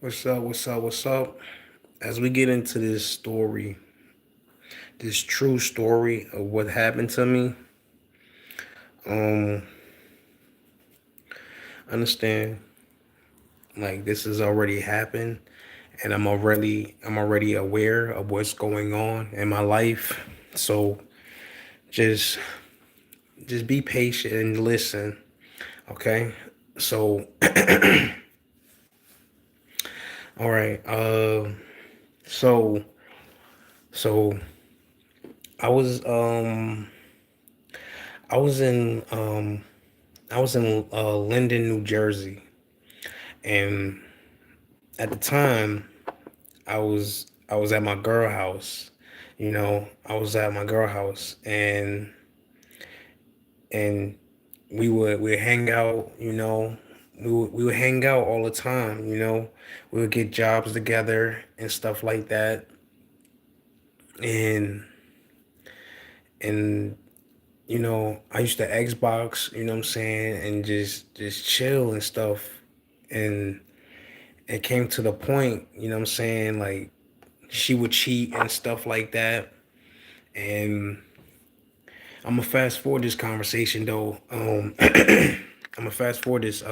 What's up? What's up? What's up? As we get into this story, this true story of what happened to me, um, understand like this has already happened, and I'm already aware of what's going on in my life. So just just be patient and listen, okay? So all right, so so I was I was in Linden, New Jersey, and at the time I was at my girl house. I was at my girl house, and we would hang out. We would hang out all the time. We would get jobs together and stuff like that, and and I used to Xbox. You know what I'm saying, and just chill and stuff, and it came to the point. You know what I'm saying, like she would cheat and stuff like that. And I'm gonna fast forward this conversation though. I'm gonna fast forward this.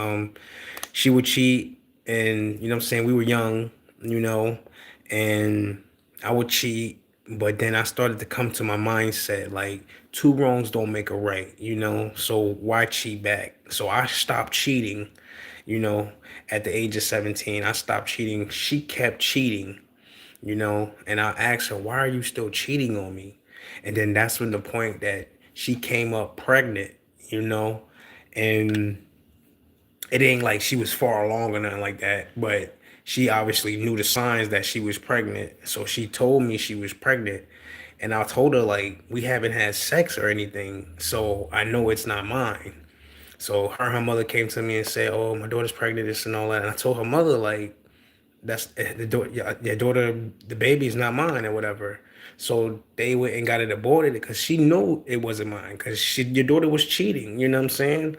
She would cheat, and you know what I'm saying, we were young, you know, and I would cheat, but then I started to come to my mindset like two wrongs don't make a right. So why cheat back? So I stopped cheating, you know, at the age of 17. I stopped cheating. She kept cheating, and I asked her, why are you still cheating on me? And then that's when the point that she came up pregnant, you know, and it ain't like she was far along or nothing like that, but she obviously knew the signs that she was pregnant. So she told me she was pregnant. And I told her, like, we haven't had sex or anything. So I know it's not mine. So her mother came to me and said, oh, my daughter's pregnant, this and all that. And I told her mother, like, that's your daughter, the baby is not mine or whatever. So they went and got it aborted because she knew it wasn't mine because your daughter was cheating. You know what I'm saying?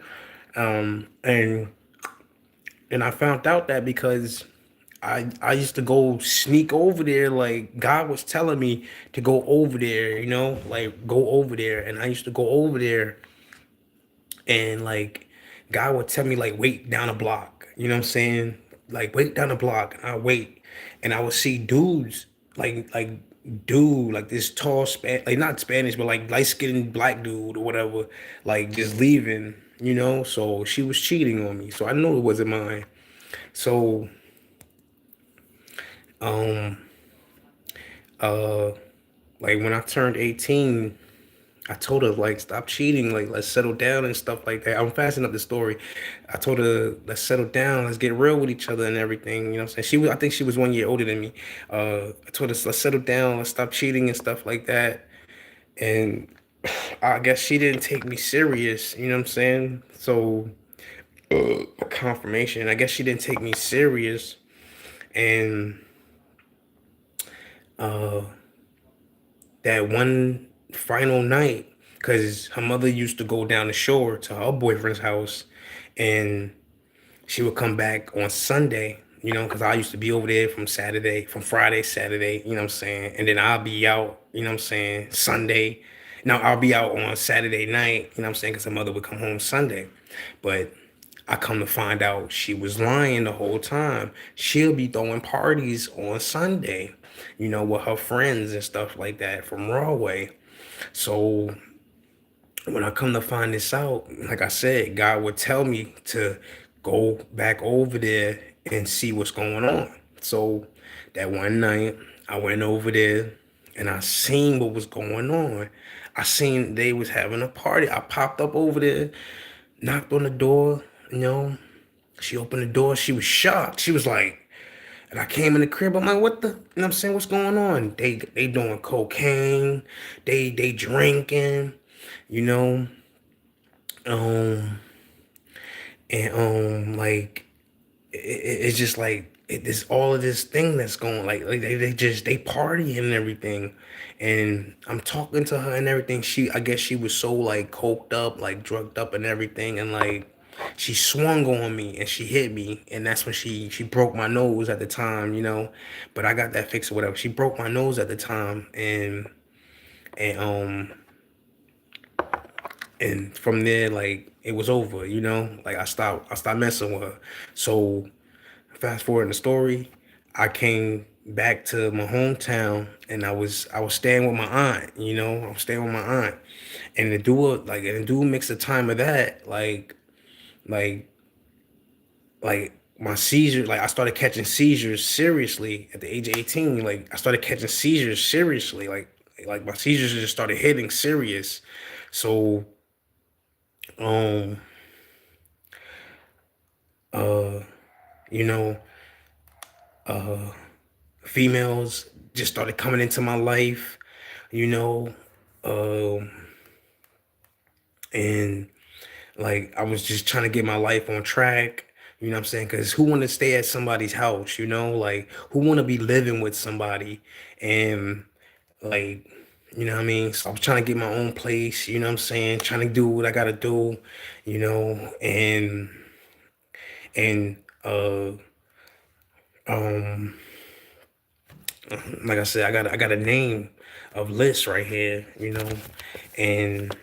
And I found out that because I used to go sneak over there, like God was telling me to go over there, like go over there, and I used to go over there, and like God would tell me like wait down a block, you know what I'm saying? Like wait down a block, and I wait, and I would see dudes like dude like this tall like not Spanish but like light skinned black dude or whatever, like just leaving, So she was cheating on me, so I knew it wasn't mine. So um uh like when I turned 18, I told her like stop cheating, like let's settle down and stuff like that. I'm fastening up the story. I told her let's settle down, let's get real with each other and everything. You know what I'm saying? I think she was 1 year older than me. I told her let's settle down, let's stop cheating and stuff like that. And I guess she didn't take me serious. You know what I'm saying? So confirmation. I guess she didn't take me serious, and uh, that one final night, because her mother used to go down the shore to her boyfriend's house, and she would come back on Sunday, because I used to be over there from Friday, Saturday, you know what I'm saying? And then I'll be out, you know what I'm saying, Sunday. Now I'll be out on Saturday night, you know what I'm saying, because her mother would come home Sunday. But I come to find out she was lying the whole time. She'll be throwing parties on Sunday, with her friends and stuff like that from Broadway. So when I come to find this out, like I said, God would tell me to go back over there and see what's going on. So that one night, I went over there and I seen what was going on. I seen they was having a party. I popped up over there, knocked on the door, you know. She opened the door. She was shocked. She was like, and I came in the crib. I'm like, what the? You know what I'm saying? What's going on? They doing cocaine. They drinking. You know. Um and like it's just like it's all of this thing that's going like they partying and everything, and I'm talking to her and everything. I guess she was so like coked up, like drugged up and everything, and like she swung on me and she hit me, and that's when she broke my nose at the time, you know. But I got that fixed or whatever. She broke my nose at the time, and and from there, like, it was over, you know. Like, I stopped messing with her. So fast forward in the story, I came back to my hometown, and I was staying with my aunt, you know. I was staying with my aunt, and the dude mixed the time of that, like like my seizures, like I started catching seizures seriously at the age of 18. Like, I started catching seizures seriously, like my seizures just started hitting serious. So um uh you know, uh females just started coming into my life, you know. um and like, I was just trying to get my life on track, you know what I'm saying? Because who want to stay at somebody's house, you know? Like, who want to be living with somebody? And, like, you know what I mean? So I was trying to get my own place, you know what I'm saying? Trying to do what I gotta do, you know. And um like I said, I got a name of list right here, you know. And,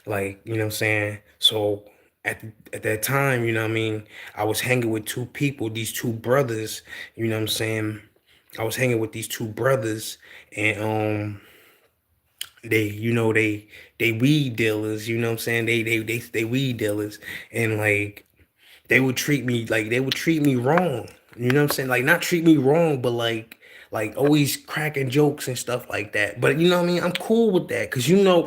like, you know what I'm saying? So at that time, you know what I mean, I was hanging with two people, these two brothers, you know what I'm saying? I was hanging with these two brothers, and they, you know, they weed dealers, you know what I'm saying? They weed dealers, and, like, they would treat me wrong. You know what I'm saying? Like, not treat me wrong, but like always cracking jokes and stuff like that. But you know what I mean? I'm cool with that, because, you know,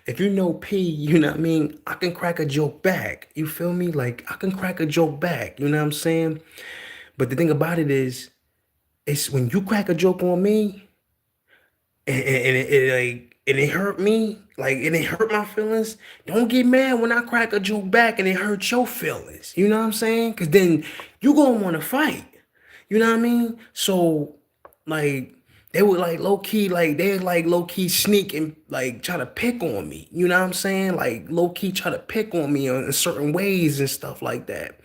if you know P, you know what I mean, I can crack a joke back. You feel me? Like, I can crack a joke back. You know what I'm saying? But the thing about it is, it's when you crack a joke on me, and it hurt me, like, and it hurt my feelings. Don't get mad when I crack a joke back and it hurt your feelings. You know what I'm saying? Because then you gonna want to fight. You know what I mean? So, like, they would, like, low key, like, they like low key sneak and, like, try to pick on me. You know what I'm saying? Like, low key try to pick on me in certain ways and stuff like that.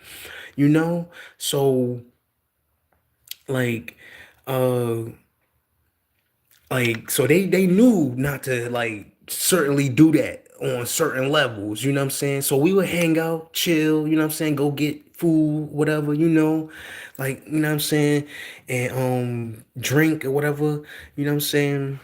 You know? So, like, uh so they knew not to, like, certainly do that on certain levels, you know what I'm saying? So we would hang out, chill, you know what I'm saying, go get food, whatever, you know, like, you know what I'm saying, and drink or whatever, you know what I'm saying?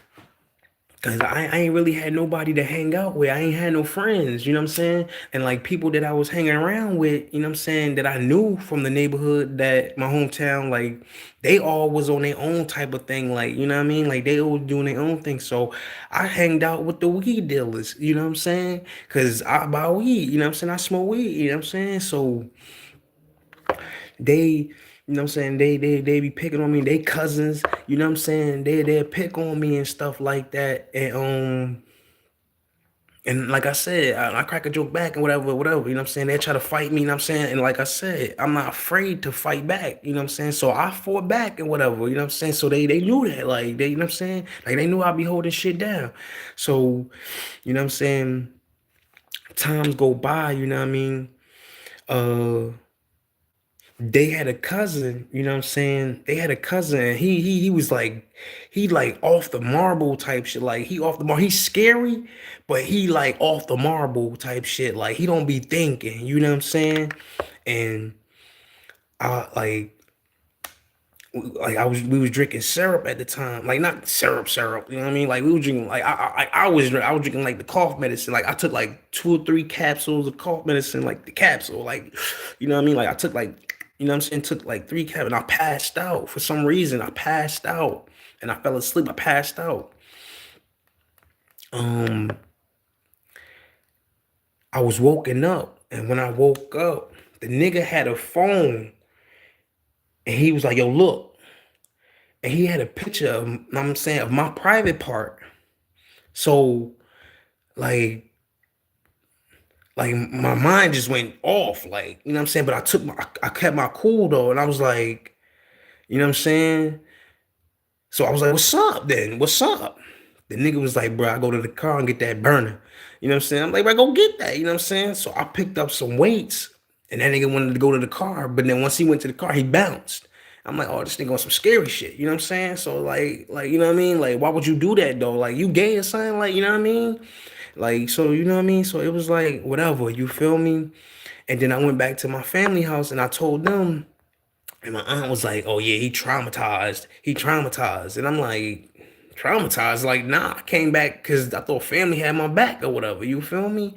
Cause I ain't really had nobody to hang out with. I ain't had no friends, you know what I'm saying? And, like, people that I was hanging around with, you know what I'm saying, that I knew from the neighborhood, that my hometown, like, they all was on their own type of thing, like, you know what I mean? Like, they all doing their own thing. So I hanged out with the weed dealers, you know what I'm saying? Cause I buy weed, you know what I'm saying? I smoke weed, you know what I'm saying? So they, you know what I'm saying, they be picking on me, they cousins, you know what I'm saying, they pick on me and stuff like that. And like I said, I crack a joke back and whatever, you know what I'm saying? They try to fight me, you know what I'm saying? And like I said, I'm not afraid to fight back, you know what I'm saying? So I fought back and whatever, you know what I'm saying? So they knew that, like, they, you know what I'm saying? Like, they knew I'd be holding shit down. So, you know what I'm saying? Times go by, you know what I mean? Uh, they had a cousin, you know what I'm saying? They had a cousin, and he was like, he, like, off the marble type shit. Like, he off the marble. He's scary, but he, like, off the marble type shit. Like, he don't be thinking, you know what I'm saying? And I we was drinking syrup at the time, like, not syrup, you know what I mean? Like, we were drinking, like, I was drinking, like, the cough medicine. Like, I took like 2 or 3 capsules of cough medicine, like the capsule, like, you know what I mean? Like, I took, like, you know what I'm saying, took like 3 cap, and I passed out for some reason. I passed out and I fell asleep. I passed out. Um, I was woken up, and when I woke up, the nigga had a phone, and he was like, "Yo, look," and he had a picture of, you know what I'm saying, of my private part. So, like, my mind just went off, like, you know what I'm saying? But I kept my cool though, and I was like, you know what I'm saying? So I was like, what's up then? What's up? The nigga was like, bro, I go to the car and get that burner. You know what I'm saying? I'm like, bro, go get that. You know what I'm saying? So I picked up some weights and that nigga wanted to go to the car. But then once he went to the car, he bounced. I'm like, oh, this nigga on some scary shit. You know what I'm saying? So you know what I mean? Like, why would you do that though? Like, you gay or something? Like, you know what I mean? Like, so you know what I mean? So it was like, whatever, you feel me? And then I went back to my family house and I told them, and my aunt was like, "Oh yeah, he traumatized. He traumatized." And I'm like, "Traumatized? Like, nah, I came back because I thought family had my back or whatever. You feel me?"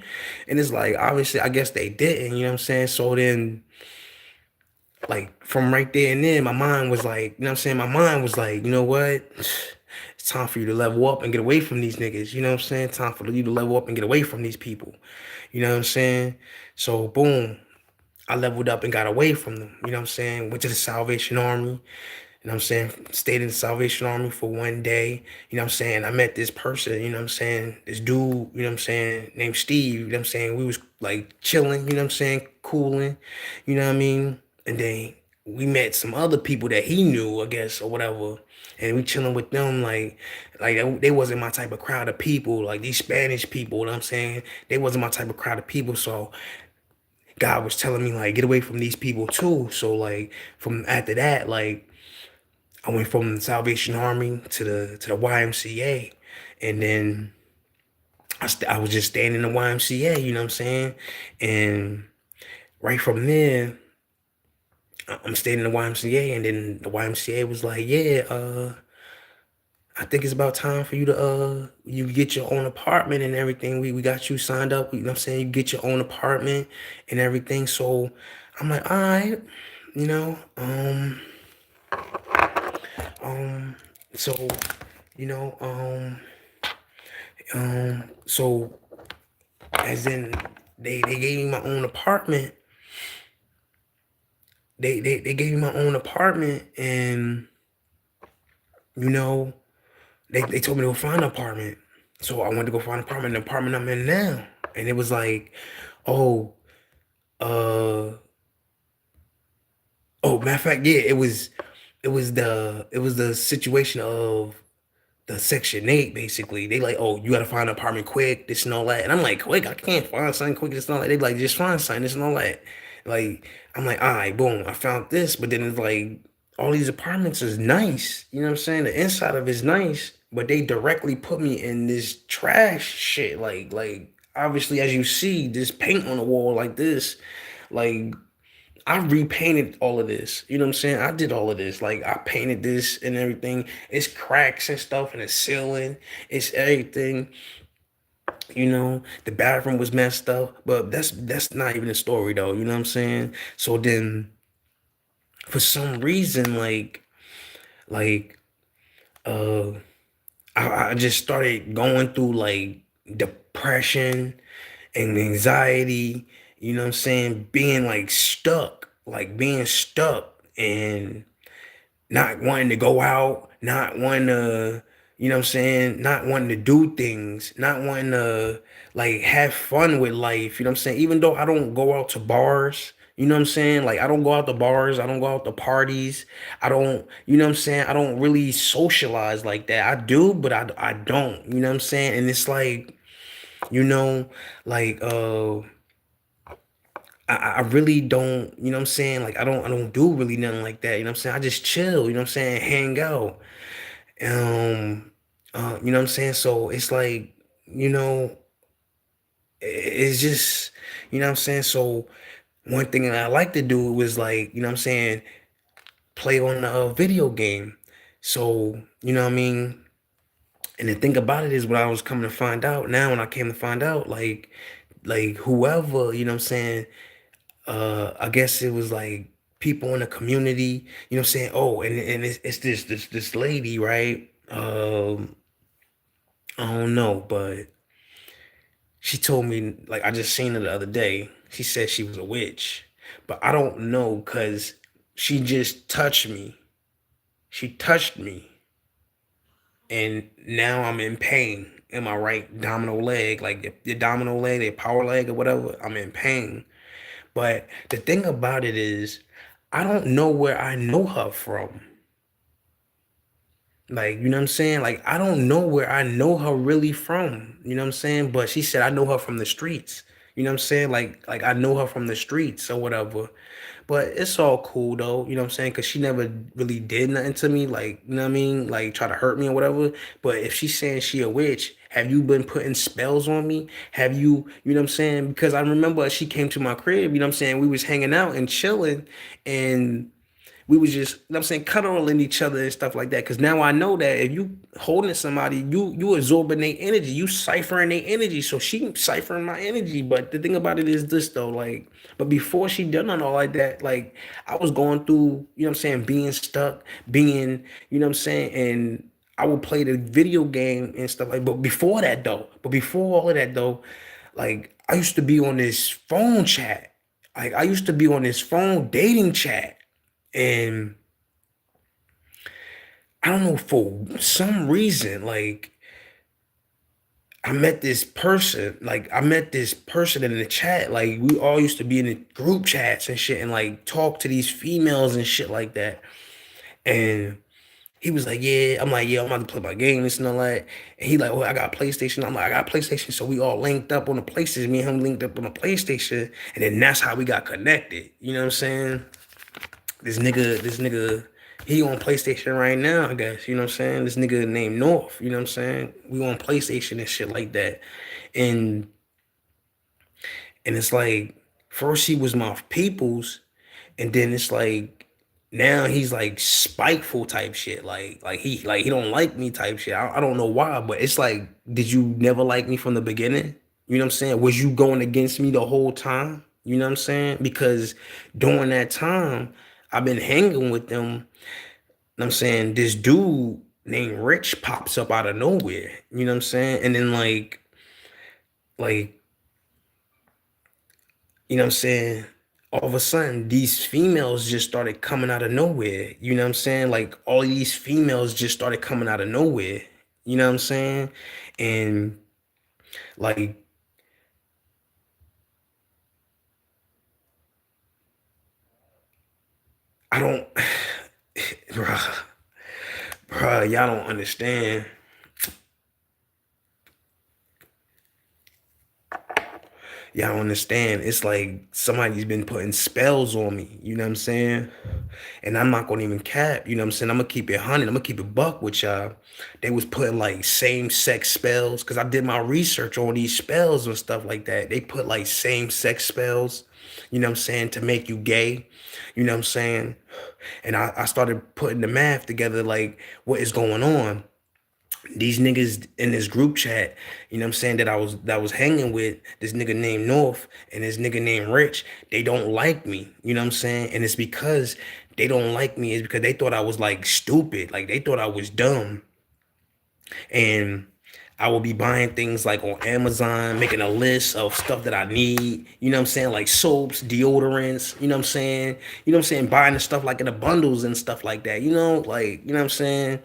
And it's like, obviously, I guess they didn't. You know what I'm saying? So then, like, from right there and then, my mind was like, you know what I'm saying? My mind was like, you know what? It's time for you to level up and get away from these niggas. You know what I'm saying? Time for you to level up and get away from these people. You know what I'm saying? So boom, I leveled up and got away from them. You know what I'm saying? Went to the Salvation Army. You know what I'm saying? Stayed in the Salvation Army for one day. You know what I'm saying? I met this person, you know what I'm saying? This dude, you know what I'm saying, named Steve, you know what I'm saying? We was like chilling, you know what I'm saying? Cooling, you know what I mean? And then we met some other people that he knew, I guess, or whatever. And we chilling with them like they wasn't my type of crowd of people, like these Spanish people, you know what I'm saying? They wasn't my type of crowd of people. So God was telling me like get away from these people too. So like from after that, like I went from the Salvation Army to the YMCA, and then I was just staying in the YMCA. You know what I'm saying? And right from there, I'm staying in the YMCA, and then the YMCA was like, "Yeah, I think it's about time for you to you get your own apartment and everything. We got you signed up. You know what I'm saying? You get your own apartment and everything." So I'm like, "All right, you know, um, so." You know, so as in they gave me my own apartment. They gave me my own apartment, and you know they told me to go find an apartment. So I went to go find an apartment, the apartment I'm in now. And it was like, oh, uh oh, matter of fact, yeah, it was the situation of the Section 8, basically. They like, oh, you gotta find an apartment quick, this and all that. And I'm like, quick, I can't find something quick, this and all that. They like, just find something, this and all that. Like, I'm like, all right, boom, I found this. But then it's like, all these apartments is nice. You know what I'm saying? The inside of it's nice, but they directly put me in this trash shit. Like obviously, as you see, this paint on the wall like this, like I repainted all of this. You know what I'm saying? I did all of this. Like I painted this and everything. It's cracks and stuff in the ceiling. It's everything. You know, the bathroom was messed up, but that's not even a story though. You know what I'm saying? So then, for some reason, like uh, I just started going through like depression and anxiety. You know what I'm saying? Being like stuck, like being stuck and not wanting to go out, not wanting to, you know what I'm saying, not wanting to do things, not wanting to like have fun with life, you know what I'm saying? Even though I don't go out to bars, you know what I'm saying? Like I don't go out to bars, I don't go out to parties, I don't, you know what I'm saying? I don't really socialize like that. I do, but I don't, you know what I'm saying? And it's like, you know, like I really don't, you know what I'm saying? Like I don't do really nothing like that, you know what I'm saying? I just chill, you know what I'm saying? Hang out. Um, you know what I'm saying? So it's like, you know, it's just, you know what I'm saying? So one thing that I like to do was like, you know what I'm saying, play on a video game. So, you know what I mean? And the thing about it is what I was coming to find out now when I came to find out, like whoever, you know what I'm saying, I guess it was like people in the community, you know what I'm saying? Oh, and it's this lady, right? I don't know, but she told me like I just seen her the other day. She said she was a witch, but I don't know because she just touched me. She touched me, and now I'm in pain in my right domino leg, like the domino leg, the power leg, or whatever. I'm in pain. But the thing about it is, I don't know where I know her from. Like, you know what I'm saying? Like, I don't know where I know her really from. You know what I'm saying? But she said I know her from the streets. You know what I'm saying? Like I know her from the streets or whatever. But it's all cool though, you know what I'm saying? Cause she never really did nothing to me, like, you know what I mean? Like try to hurt me or whatever. But if she's saying she a witch, have you been putting spells on me? Have you know what I'm saying? Because I remember she came to my crib, you know what I'm saying? We was hanging out and chilling, and we was just, you know what I'm saying, cuddling each other and stuff like that. Cause now I know that if you holding somebody, you absorbing their energy, you ciphering their energy. So she ciphering my energy. But the thing about it is this though, like, but before she done all like that, like I was going through, you know what I'm saying, being stuck, being, you know what I'm saying, and I would play the video game and stuff like. But before all of that though, like I used to be on this phone chat. Like I used to be on this phone dating chat. And I don't know, for some reason, like I met this person in the chat. Like we all used to be in the group chats and shit and like talk to these females and shit like that. And he was like, yeah, I'm like, yeah, I'm about to play my game, this and all that. And he like, oh, I got a PlayStation. I'm like, I got a PlayStation. So we all linked up on the PlayStation. Me and him linked up on the PlayStation. And then that's how we got connected. You know what I'm saying? This nigga, he on PlayStation right now, I guess. You know what I'm saying? This nigga named North, you know what I'm saying? We on PlayStation and shit like that. And it's like first he was my people's, and then it's like now he's like spiteful type shit. Like he don't like me type shit. I don't know why, but it's like, did you never like me from the beginning? You know what I'm saying? Was you going against me the whole time? You know what I'm saying? Because during that time, I've been hanging with them. You know what I'm saying? This dude named Rich pops up out of nowhere. You know what I'm saying? And then like you know what I'm saying? All of a sudden, these females just started coming out of nowhere. You know what I'm saying? Like all these females just started coming out of nowhere. You know what I'm saying? And like I don't, bruh, y'all don't understand. Y'all don't understand. It's like somebody's been putting spells on me. You know what I'm saying? And I'm not gonna even cap. You know what I'm saying? I'm gonna keep it 100. I'm gonna keep it buck with y'all. They was putting like same sex spells because I did my research on these spells and stuff like that. They put like same sex spells. You know what I'm saying? To make you gay. You know what I'm saying? And I started putting the math together. Like what is going on? These niggas in this group chat, you know what I'm saying, that was hanging with this nigga named North and this nigga named Rich, they don't like me. You know what I'm saying? And it's because they don't like me, is because they thought I was like stupid. Like they thought I was dumb. And I will be buying things like on Amazon, making a list of stuff that I need, you know what I'm saying? Like soaps, deodorants, you know what I'm saying? You know what I'm saying? Buying the stuff like in the bundles and stuff like that, you know, like, you know what I'm saying?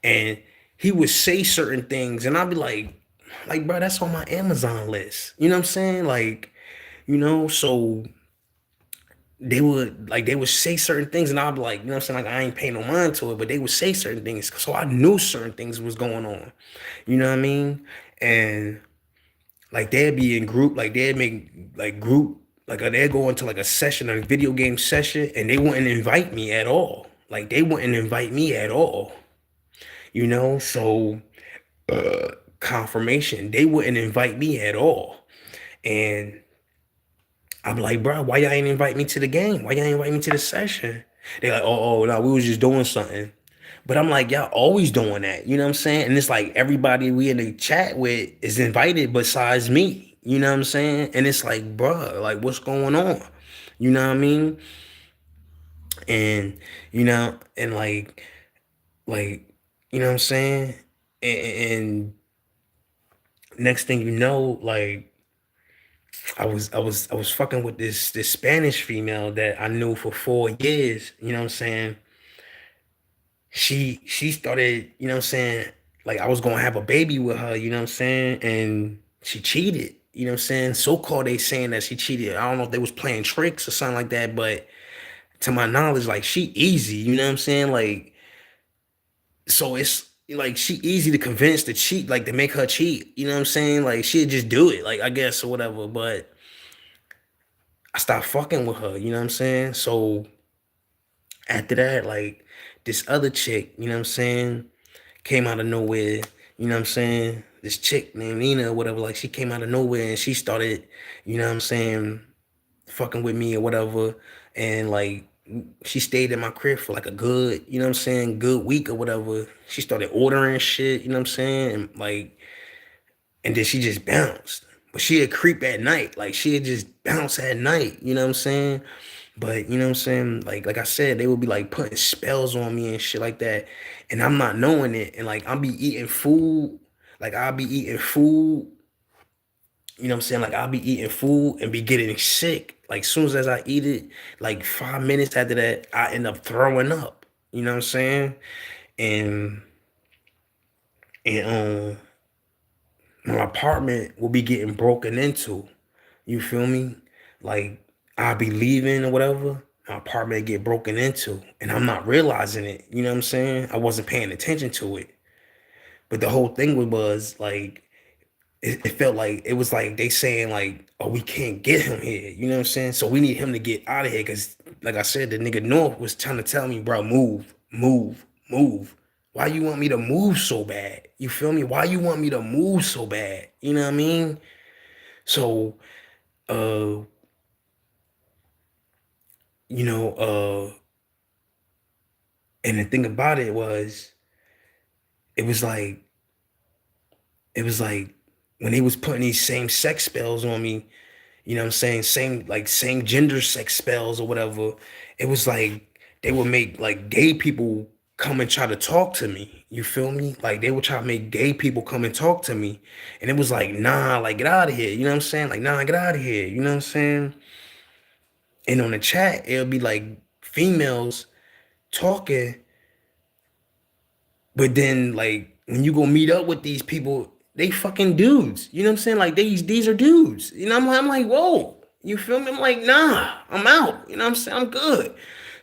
And he would say certain things, and I'd be like, bro, that's on my Amazon list. You know what I'm saying? Like, so they would say certain things, and I'd be like, you know what I'm saying? Like, I ain't paying no mind to it, but they would say certain things. So I knew certain things was going on. You know what I mean? And like they'd be in group, like they'd make like group, like they'd go into like a session, a video game session, and they wouldn't invite me at all. Like they wouldn't invite me at all. So confirmation. They wouldn't invite me at all. And I'm like, bro, why y'all ain't invite me to the game? Why y'all ain't invite me to the session? They like, oh, no, we was just doing something. But I'm like, y'all always doing that. You know what I'm saying? And it's like everybody we in the chat with is invited besides me. You know what I'm saying? And it's like, bro, like what's going on? You know what I mean? And and like, you know what I'm saying? And next thing you know, like I was fucking with this Spanish female that I knew for 4 years, you know what I'm saying? She started, you know what I'm saying, like I was gonna have a baby with her, you know what I'm saying? And she cheated, you know what I'm saying? So-called they saying that she cheated. I don't know if they was playing tricks or something like that, but to my knowledge, like she easy, you know what I'm saying? Like So it's like she easy to convince to cheat, like to make her cheat. You know what I'm saying? Like she'd just do it, like I guess or whatever. But I stopped fucking with her. You know what I'm saying? So after that, like this other chick, you know what I'm saying, came out of nowhere. You know what I'm saying? This chick named Nina or whatever, like she came out of nowhere and she started, you know what I'm saying, fucking with me or whatever. And like she stayed in my crib for like a good, you know what I'm saying, good week or whatever. She started ordering shit, you know what I'm saying? And like, and then she just bounced. But she'd creep at night. Like she'd just bounce at night, you know what I'm saying? But you know what I'm saying? Like I said, they would be like putting spells on me and shit like that. And I'm not knowing it. And like I'll be eating food. Like I'll be eating food, you know what I'm saying? Like I'll be eating food and be getting sick. Like soon as I eat it, like 5 minutes after that, I end up throwing up. You know what I'm saying? And and my apartment will be getting broken into. You feel me? Like I'll be leaving or whatever. My apartment get broken into, and I'm not realizing it. You know what I'm saying? I wasn't paying attention to it. But the whole thing was like it felt like it was like they saying like, oh, we can't get him here. You know what I'm saying? So we need him to get out of here because, like I said, the nigga North was trying to tell me, bro, move, move, move. Why you want me to move so bad? You feel me? Why you want me to move so bad? You know what I mean? So, uh, you know, and the thing about it was, it was like, it was like when they was putting these same sex spells on me, you know what I'm saying? Same gender sex spells or whatever. It was like they would make like gay people come and try to talk to me. You feel me? Like they would try to make gay people come and talk to me. And it was like, nah, like get out of here. You know what I'm saying? Like, nah, get out of here. You know what I'm saying? And on the chat, it'll be like females talking. But then like when you go meet up with these people, they fucking dudes. You know what I'm saying? Like these are dudes. You know, I'm like, whoa. You feel me? I'm like, nah, I'm out. You know what I'm saying? I'm good.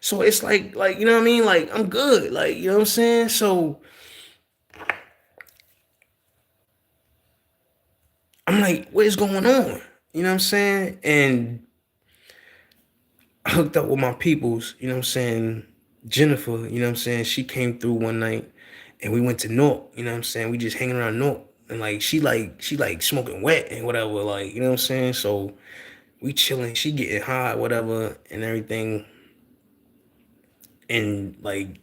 So it's like, you know what I mean? Like, I'm good. Like, you know what I'm saying? So I'm like, what is going on? You know what I'm saying? And I hooked up with my peoples, you know what I'm saying? Jennifer, you know what I'm saying? She came through one night and we went to North, you know what I'm saying? We just hanging around North. And like she like smoking wet and whatever, like, you know what I'm saying? So we chilling, she getting high, whatever, and everything. And like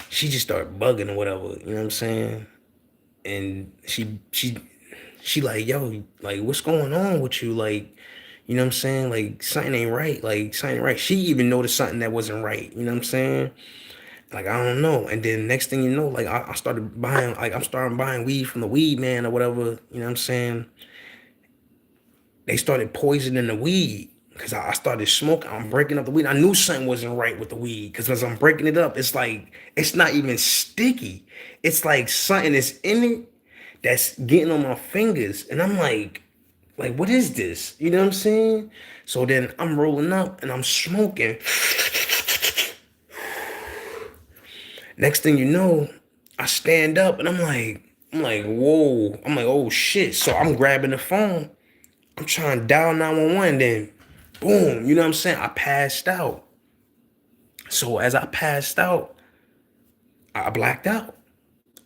she just started bugging or whatever, you know what I'm saying? And she like, yo, like what's going on with you? Like, you know what I'm saying? Like something ain't right. Like something ain't right. She even noticed something that wasn't right. You know what I'm saying? Like I don't know. And then next thing you know, like I started buying, like I'm starting buying weed from the weed man or whatever. You know what I'm saying? They started poisoning the weed because I started smoking. I'm breaking up the weed. I knew something wasn't right with the weed because as I'm breaking it up, it's like it's not even sticky. It's like something is in it that's getting on my fingers, and I'm like what is this? You know what I'm saying? So then I'm rolling up and I'm smoking. Next thing you know, I stand up and I'm like, whoa. I'm like, oh shit. So I'm grabbing the phone. I'm trying to dial 911. Then boom, you know what I'm saying? I passed out. So as I passed out, I blacked out.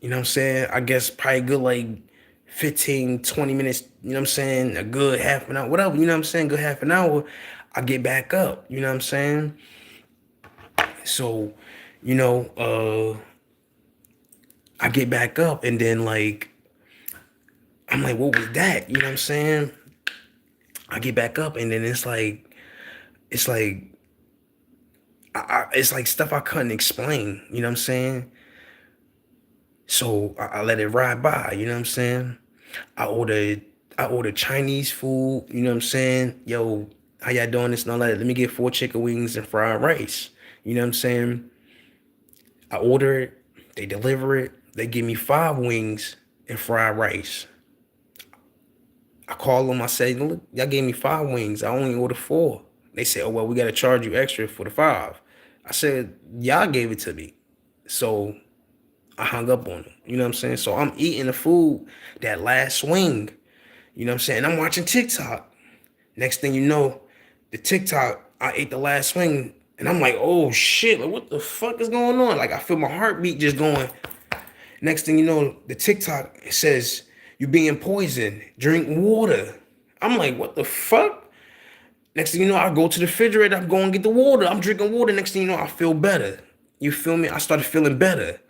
You know what I'm saying? I guess probably good like 15, 20 minutes, you know what I'm saying? A good half an hour, whatever, you know what I'm saying? Good half an hour, I get back up, you know what I'm saying? So, you know, I get back up and then like I'm like, what was that? You know what I'm saying? I get back up and then it's like it's like stuff I couldn't explain, you know what I'm saying? So I let it ride by, you know what I'm saying? I ordered I ordered Chinese food, you know what I'm saying? Yo, how y'all doing this and all that? Let me get 4 chicken wings and fried rice. You know what I'm saying? I order it, they deliver it, they give me 5 wings and fried rice. I call them, I say, look, y'all gave me 5 wings. I only ordered four. They said, oh well, we gotta charge you extra for the five. I said, y'all gave it to me. So I hung up on him. You know what I'm saying? So I'm eating the food, that last swing. You know what I'm saying? I'm watching TikTok. Next thing you know, the TikTok, I ate the last swing, and I'm like, oh shit, like what the fuck is going on? Like I feel my heartbeat just going. Next thing you know, the TikTok says you being poisoned. Drink water. I'm like, what the fuck? Next thing you know, I go to the refrigerator. I'm going to get the water. I'm drinking water. Next thing you know, I feel better. You feel me? I started feeling better.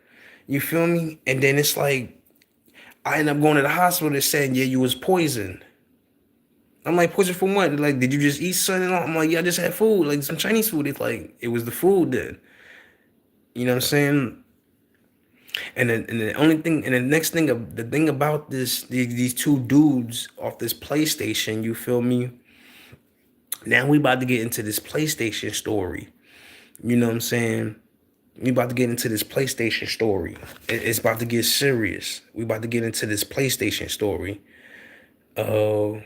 You feel me? And then it's like I end up going to the hospital. They're saying, yeah, you was poisoned. I'm like, poison from what? Like, did you just eat something? I'm like, yeah, I just had food, like some Chinese food. It's like, it was the food then. You know what I'm saying? And the only thing, and the next thing, the thing about these two dudes off this PlayStation, you feel me? Now we about to get into this PlayStation story. You know what I'm saying? We about to get into this PlayStation story. It's about to get serious. We about to get into this PlayStation story. Uh,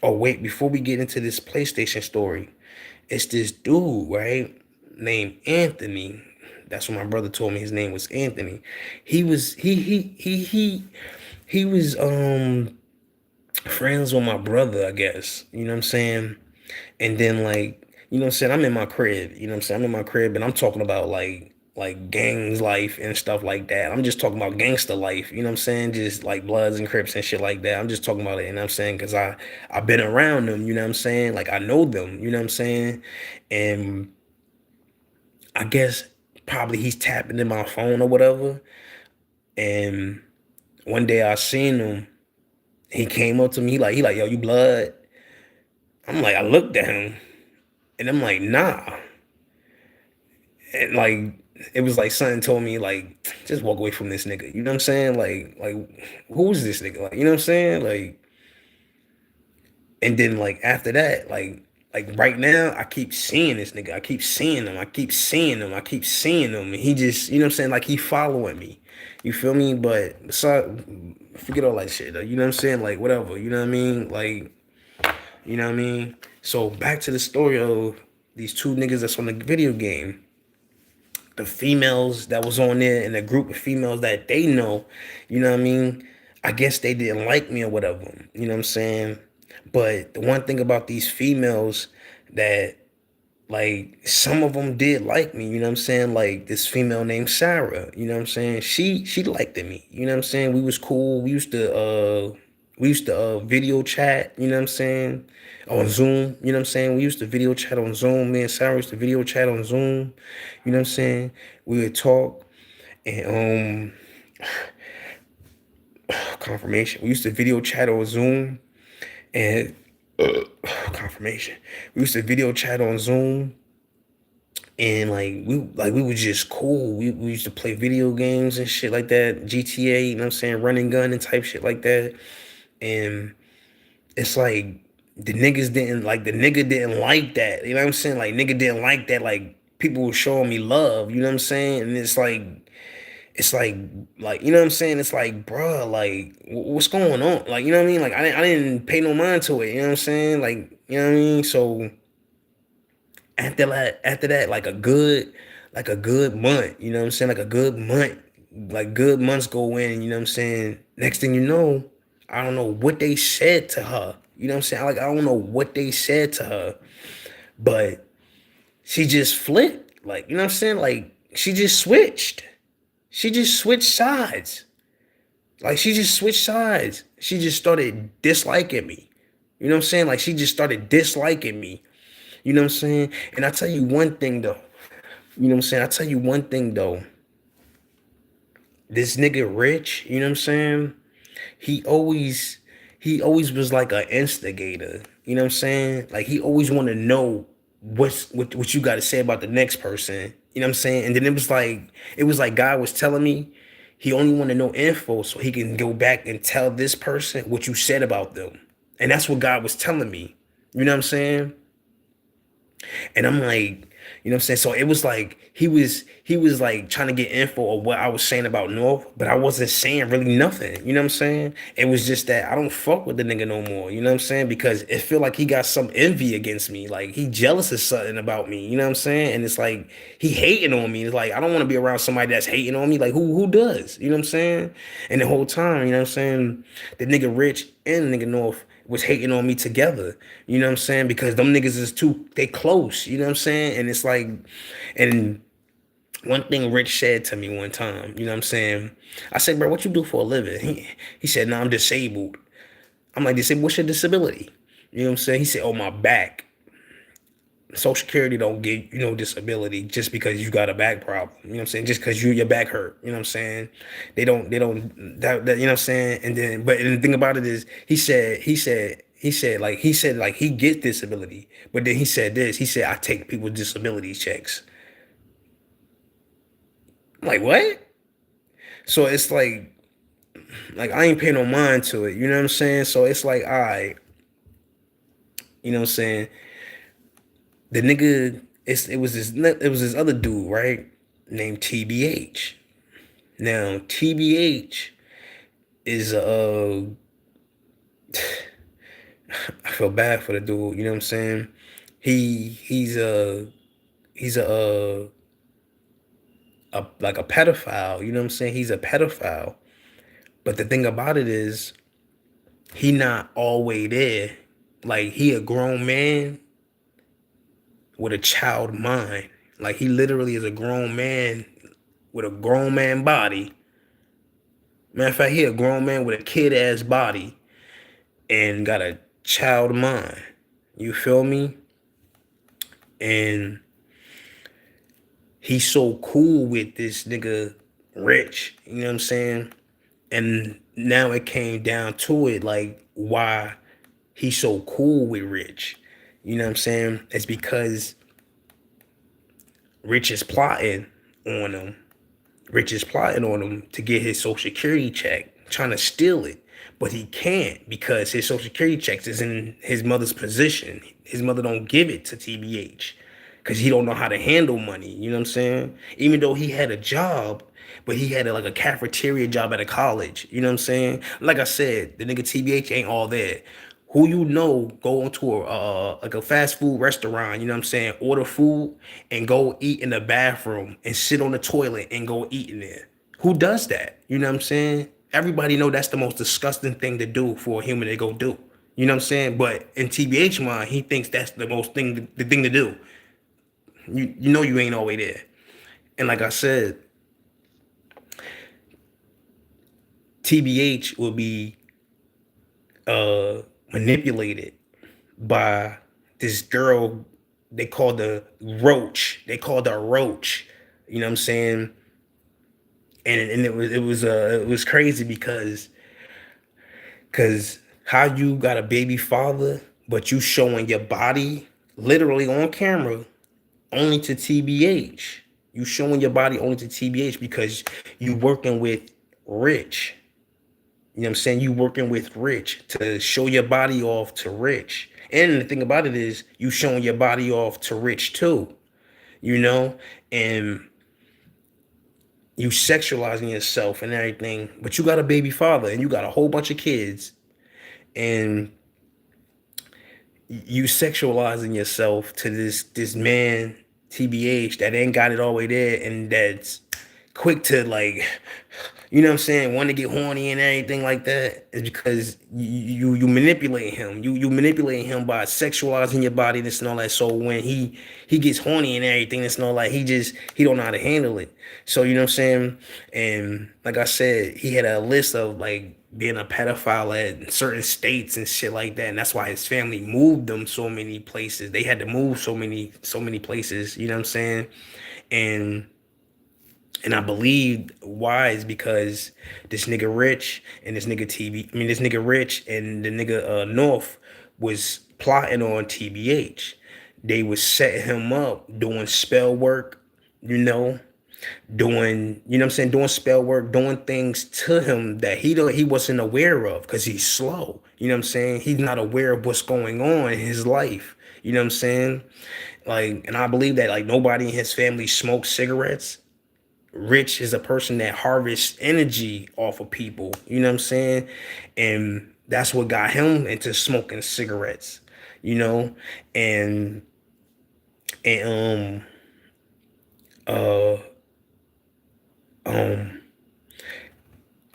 oh wait, before we get into this PlayStation story, it's this dude, right? Named Anthony. That's what my brother told me his name was Anthony. He was he was friends with my brother, I guess. You know what I'm saying? And then like, you know what I'm saying, I'm in my crib, you know what I'm saying? I'm in my crib and I'm talking about like gangs life and stuff like that. I'm just talking about gangster life, you know what I'm saying? Just like Bloods and Crips and shit like that. I'm just talking about it, you know what I'm saying? Cause I've been around them, you know what I'm saying? Like I know them, you know what I'm saying? And I guess probably he's tapping in my phone or whatever. And one day I seen him. He came up to me, he like, yo, you blood? I'm like, I looked at him and I'm like, nah. And like it was like something told me like just walk away from this nigga. You know what I'm saying? Like who's this nigga? Like, you know what I'm saying? Like, and then like after that, like right now, I keep seeing this nigga. I keep seeing him. I keep seeing him. I keep seeing him. And he just, you know what I'm saying? Like he following me. You feel me? But so forget all that shit though. You know what I'm saying? Like whatever. You know what I mean? Like, you know what I mean? So back to the story of these two niggas that's on the video game. The females that was on there and the group of females that they know, you know what I mean? I guess they didn't like me or whatever. You know what I'm saying? But the one thing about these females that like some of them did like me, you know what I'm saying? Like this female named Sarah, you know what I'm saying? She liked me, you know what I'm saying? We was cool. We used to video chat, you know what I'm saying? On Zoom, you know what I'm saying? We used to video chat on Zoom. Me and Sarah used to video chat on Zoom, you know what I'm saying? We would talk and confirmation. We used to video chat on Zoom and confirmation. We used to video chat on Zoom and like we were just cool. We used to play video games and shit like that. GTA, you know what I'm saying, running gun and type shit like that. And it's like the nigga didn't like that. You know what I'm saying? Like nigga didn't like that. Like people were showing me love, you know what I'm saying? And it's like you know what I'm saying? It's like, bruh, like what's going on? Like, you know what I mean? Like I didn't pay no mind to it, you know what I'm saying? Like, you know what I mean? So after that, like a good month, you know what I'm saying? Like a good month, like good months go in, you know what I'm saying? Next thing you know, I don't know what they said to her. You know what I'm saying? Like I don't know what they said to her, but she just flipped. Like, you know what I'm saying? Like she just switched. She just switched sides. Like she just switched sides. She just started disliking me. You know what I'm saying? Like she just started disliking me. You know what I'm saying? And I tell you one thing though. You know what I'm saying? I tell you one thing though. This nigga Rich, you know what I'm saying? He always he always was like an instigator. You know what I'm saying? Like he always want to know what you got to say about the next person. You know what I'm saying? And then it was like God was telling me he only want to know info so he can go back and tell this person what you said about them. And that's what God was telling me. You know what I'm saying? And I'm like, You know what I'm saying? So it was like he was like trying to get info of what I was saying about North, but I wasn't saying really nothing. You know what I'm saying? It was just that I don't fuck with the nigga no more. You know what I'm saying? Because it feel like he got some envy against me. Like he jealous of something about me. You know what I'm saying? And it's like he hating on me. It's like I don't want to be around somebody that's hating on me. Like who does? You know what I'm saying? And the whole time, you know what I'm saying? The nigga Rich and the nigga North was hating on me together. You know what I'm saying? Because them niggas is too they close. You know what I'm saying? And it's like, and one thing Rich said to me one time, you know what I'm saying? I said, bro, what you do for a living? He said, no, I'm disabled. I'm like, disabled, what's your disability? You know what I'm saying? He said, oh, my back. Social Security don't give you no disability just because you got a back problem. You know what I'm saying? Just because your back hurt. You know what I'm saying? They don't you know what I'm saying? And then but and the thing about it is he said he gets disability. But then he said this, he said, I take people's disability checks. I'm like, what? So it's like I ain't paying no mind to it. You know what I'm saying? So it's like, all right, you know what I'm saying? The nigga, it was this other dude, right? Named TBH. Now, TBH is I feel bad for the dude, you know what I'm saying? He's a like a pedophile, you know what I'm saying? He's a pedophile. But the thing about it is he not always there. Like he a grown man with a child mind. Like he literally is a grown man with a grown man body. Matter of fact, he a grown man with a kid ass body and got a child mind. You feel me? And he's so cool with this nigga Rich. You know what I'm saying? And now it came down to it, like why he's so cool with Rich. You know what I'm saying? It's because Rich is plotting on him. Rich is plotting on him to get his social security check, trying to steal it. But he can't because his social security checks is in his mother's position. His mother don't give it to TBH because he don't know how to handle money. You know what I'm saying? Even though he had a job, but he had like a cafeteria job at a college. You know what I'm saying? Like I said, the nigga TBH ain't all there. Who you know go into a like a fast food restaurant, you know what I'm saying? Order food and go eat in the bathroom and sit on the toilet and go eat in there. Who does that? You know what I'm saying? Everybody know that's the most disgusting thing to do for a human to go do. You know what I'm saying? But in TBH mind, he thinks that's the most thing the thing to do. You know you ain't always there. And like I said, TBH will be manipulated by this girl they called the Roach. They called her Roach. You know what I'm saying? And it was crazy because how you got a baby father, but you showing your body literally on camera only to TBH. You showing your body only to TBH because you working with Rich. You know what I'm saying? You working with Rich to show your body off to Rich. And the thing about it is you showing your body off to Rich too, you know? And you sexualizing yourself and everything, but you got a baby father and you got a whole bunch of kids and you sexualizing yourself to this man TBH that ain't got it all the way there and that's quick to like, you know what I'm saying, want to get horny and everything like that is because you manipulate him. You manipulate him by sexualizing your body and this and all that. So when he gets horny and everything, it's not like he don't know how to handle it. So you know what I'm saying? And like I said, he had a list of like being a pedophile at certain states and shit like that. And that's why his family moved them so many places. They had to move so many places, you know what I'm saying? And I believe why is because this nigga Rich and this nigga this nigga Rich and the nigga North was plotting on TBH. They was setting him up, doing spell work, you know, you know what I'm saying, doing spell work, doing things to him that he wasn't aware of because he's slow. You know what I'm saying? He's not aware of what's going on in his life. You know what I'm saying? Like, and I believe that like nobody in his family smokes cigarettes. Rich is a person that harvests energy off of people. You know what I'm saying? And that's what got him into smoking cigarettes. You know, and and uh um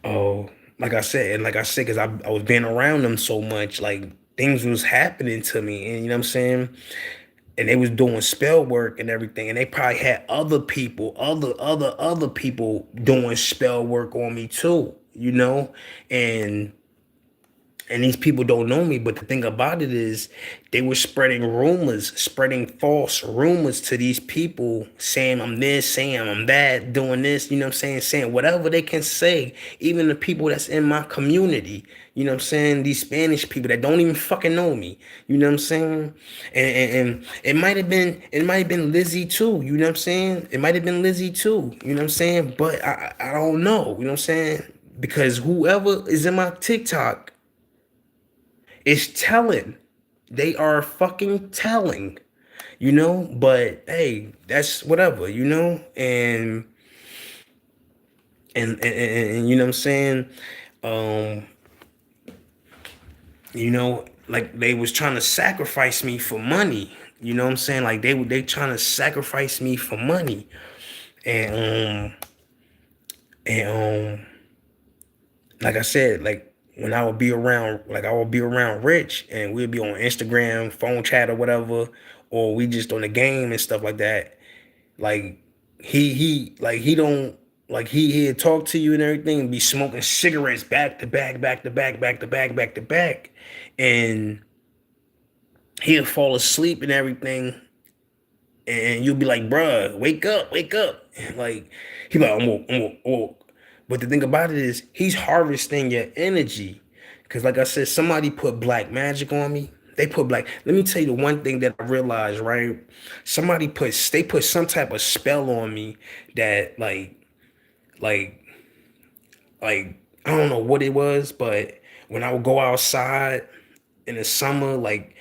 oh like I said, and like I said, because I was being around them so much, like things was happening to me, and you know what I'm saying? And they was doing spell work and everything, and they probably had other people, other people doing spell work on me too, you know, and these people don't know me, but the thing about it is they were spreading rumors, spreading false rumors to these people, saying I'm this, saying I'm that, doing this, you know what I'm saying, saying whatever they can say, even the people that's in my community, you know what I'm saying, these Spanish people that don't even fucking know me, you know what I'm saying, and it might have been Lizzie too, you know what I'm saying, it might have been Lizzie too, you know what I'm saying, but I don't know, you know what I'm saying, because whoever is in my TikTok, it's telling. They are fucking telling, you know? But hey, that's whatever, you know? And you know what I'm saying? Um, you know, like they was trying to sacrifice me for money. You know what I'm saying? Like they trying to sacrifice me for money. And and like I said, like when I would be around, like I would be around Rich, and we'd be on Instagram, phone chat or whatever, or we just on the game and stuff like that. Like he don't like he'd talk to you and everything, and be smoking cigarettes back to back, back to back, back to back, back to back, and he'd fall asleep and everything, and you'll be like, bruh, wake up, wake up. And like he like, I'm woke, I'm woke, I'm woke. But the thing about it is he's harvesting your energy. Cause like I said, somebody put black magic on me. They put black. Let me tell you the one thing that I realized, right? They put some type of spell on me that like like I don't know what it was, but when I would go outside in the summer, like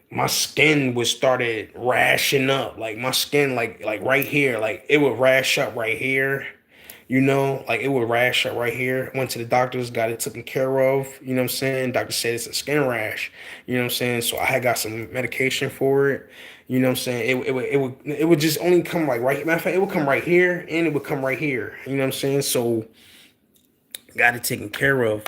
my skin would started rashing up, like my skin, like right here, like it would rash up right here, you know, like it would rash up right here. Went to the doctors, got it taken care of, you know what I'm saying? Doctor said it's a skin rash, you know what I'm saying? So I had got some medication for it, you know what I'm saying? It would just only come like right, matter of fact, it would come right here and it would come right here, you know what I'm saying? So got it taken care of.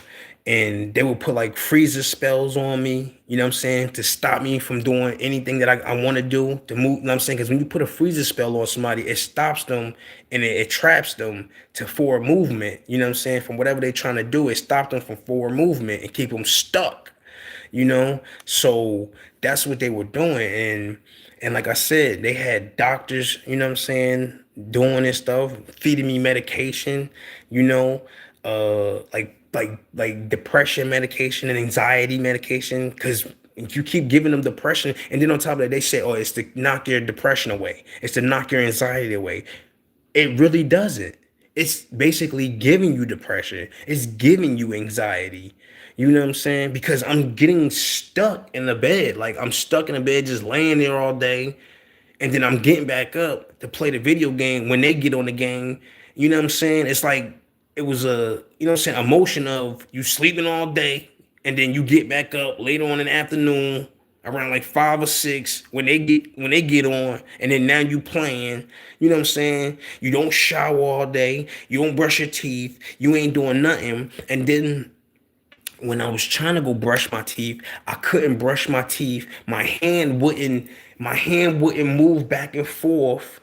And they would put like freezer spells on me, you know what I'm saying, to stop me from doing anything that I want to do, to move, you know what I'm saying? Because when you put a freezer spell on somebody, it stops them and it traps them to forward movement, you know what I'm saying? From whatever they're trying to do, it stops them from forward movement and keep them stuck, you know. So that's what they were doing. And like I said, they had doctors, you know what I'm saying, doing this stuff, feeding me medication, you know, like depression medication and anxiety medication, because you keep giving them depression, and then on top of that they say, oh, it's to knock your depression away, it's to knock your anxiety away. It really doesn't. It's basically giving you depression. It's giving you anxiety. You know what I'm saying? Because I'm getting stuck in the bed. Like I'm stuck in the bed just laying there all day. And then I'm getting back up to play the video game when they get on the game. You know what I'm saying? It's like it was a, you know what I'm saying, emotion of you sleeping all day and then you get back up later on in the afternoon around like 5 or 6 when they get on, and then now you playing, you know what I'm saying? You don't shower all day, you don't brush your teeth, you ain't doing nothing. And then when I was trying to go brush my teeth, I couldn't brush my teeth. My hand wouldn't move back and forth.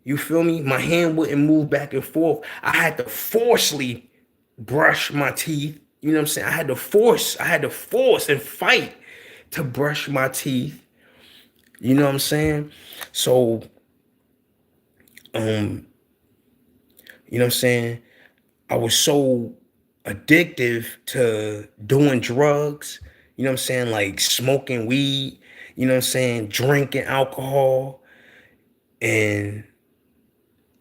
You feel me? My hand wouldn't move back and forth. I had to forcefully brush my teeth. You know what I'm saying? I had to force and fight to brush my teeth. You know what I'm saying? So, um, you know what I'm saying? I was so addictive to doing drugs, you know what I'm saying? Like smoking weed, you know what I'm saying? Drinking alcohol, and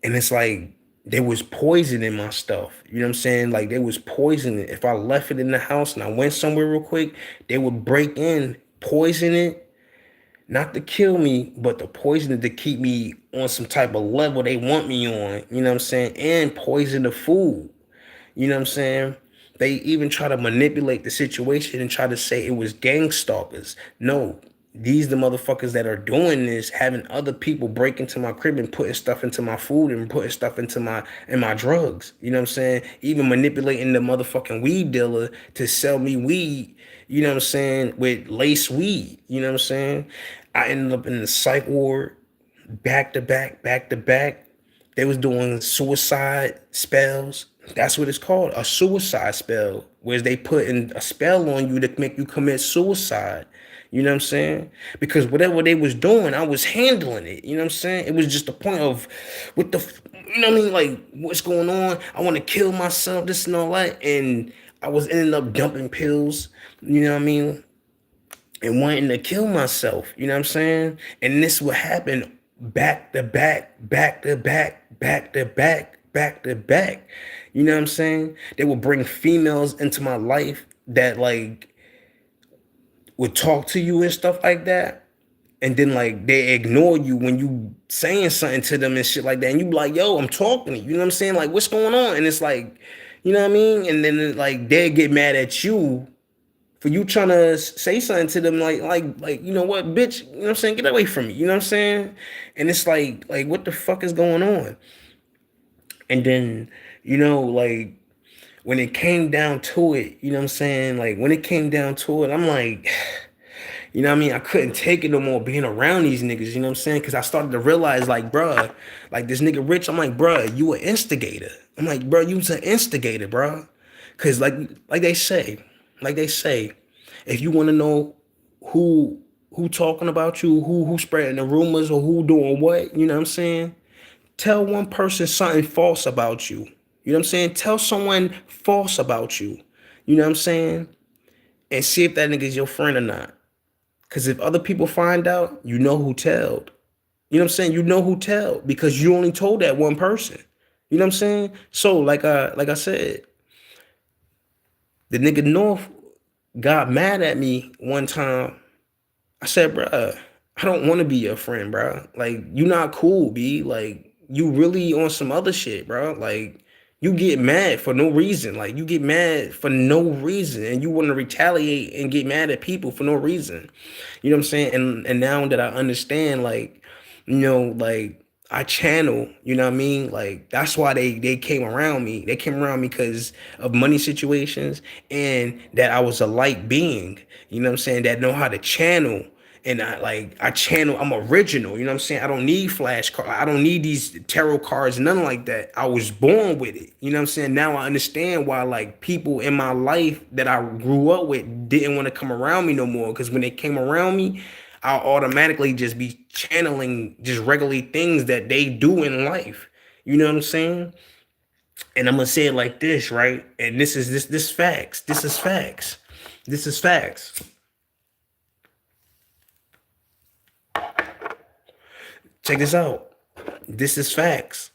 it's like there was poison in my stuff. You know what I'm saying? Like there was poison. If I left it in the house and I went somewhere real quick, they would break in, poison it, not to kill me, but to poison it to keep me on some type of level they want me on, you know what I'm saying? And poison the food, you know what I'm saying? They even try to manipulate the situation and try to say it was gang stalkers. No, these the motherfuckers that are doing this, having other people break into my crib and putting stuff into my food and putting stuff into my drugs. You know what I'm saying? Even manipulating the motherfucking weed dealer to sell me weed, you know what I'm saying, with lace weed. You know what I'm saying? I ended up in the psych ward back to back, back to back. They was doing suicide spells. That's what it's called, a suicide spell, where they put in a spell on you to make you commit suicide. You know what I'm saying? Because whatever they was doing, I was handling it. You know what I'm saying? It was just a point of what the, you know what I mean? Like, what's going on? I want to kill myself, this and all that. And I was ending up dumping pills, you know what I mean? And wanting to kill myself, you know what I'm saying? And this would happen back to back, back to back, back to back, back to back. You know what I'm saying? They would bring females into my life that like would talk to you and stuff like that. And then like they ignore you when you saying something to them and shit like that. And you be like, yo, I'm talking to you. You know what I'm saying? Like, what's going on? And it's like, you know what I mean? And then like they get mad at you for you trying to say something to them like you know what, bitch, you know what I'm saying, get away from me, you know what I'm saying? And it's like what the fuck is going on? And then, you know, like when it came down to it, you know what I'm saying, like when it came down to it, I'm like, you know what I mean, I couldn't take it no more being around these niggas, you know what I'm saying? Because I started to realize, like, bruh, like this nigga Rich, I'm like, bruh, you an instigator. I'm like, bruh, you's an instigator, bruh. Because like they say, like they say, if you want to know who who talking about you, who spreading the rumors or who doing what, you know what I'm saying? Tell one person something false about you. You know what I'm saying? Tell someone false about you. You know what I'm saying? And see if that nigga's your friend or not. Because if other people find out, you know who told. You know what I'm saying? You know who told because you only told that one person. You know what I'm saying? So like I said, the nigga North got mad at me one time. I said, bruh, I don't want to be your friend, bro. Like, you not cool, B. Like, you really on some other shit, bro. Like, you get mad for no reason. Like, you get mad for no reason. And you want to retaliate and get mad at people for no reason. You know what I'm saying? And now that I understand, like, you know, like I channel, you know what I mean? Like that's why they came around me. They came around me because of money situations and that I was a light being, you know what I'm saying, that know how to channel. And I channel, I'm original, you know what I'm saying? I don't need flashcards, I don't need these tarot cards, nothing like that. I was born with it. You know what I'm saying? Now I understand why like people in my life that I grew up with didn't want to come around me no more. Cause when they came around me, I'll automatically just be channeling just regularly things that they do in life. You know what I'm saying? And I'm gonna say it like this, right? And this facts. This is facts. This is facts. Check this out. This is facts.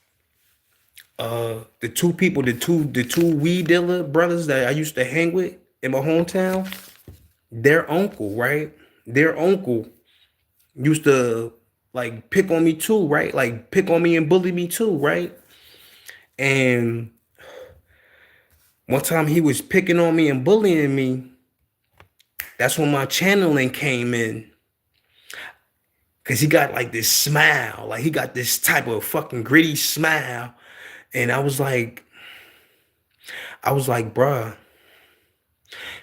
The two people, the two weed dealer brothers that I used to hang with in my hometown, their uncle, right? Their uncle used to like pick on me too, right? Like pick on me and bully me too, right? And one time he was picking on me and bullying me. That's when my channeling came in. Cause he got like this smile, like he got this type of fucking gritty smile. And I was like, bruh,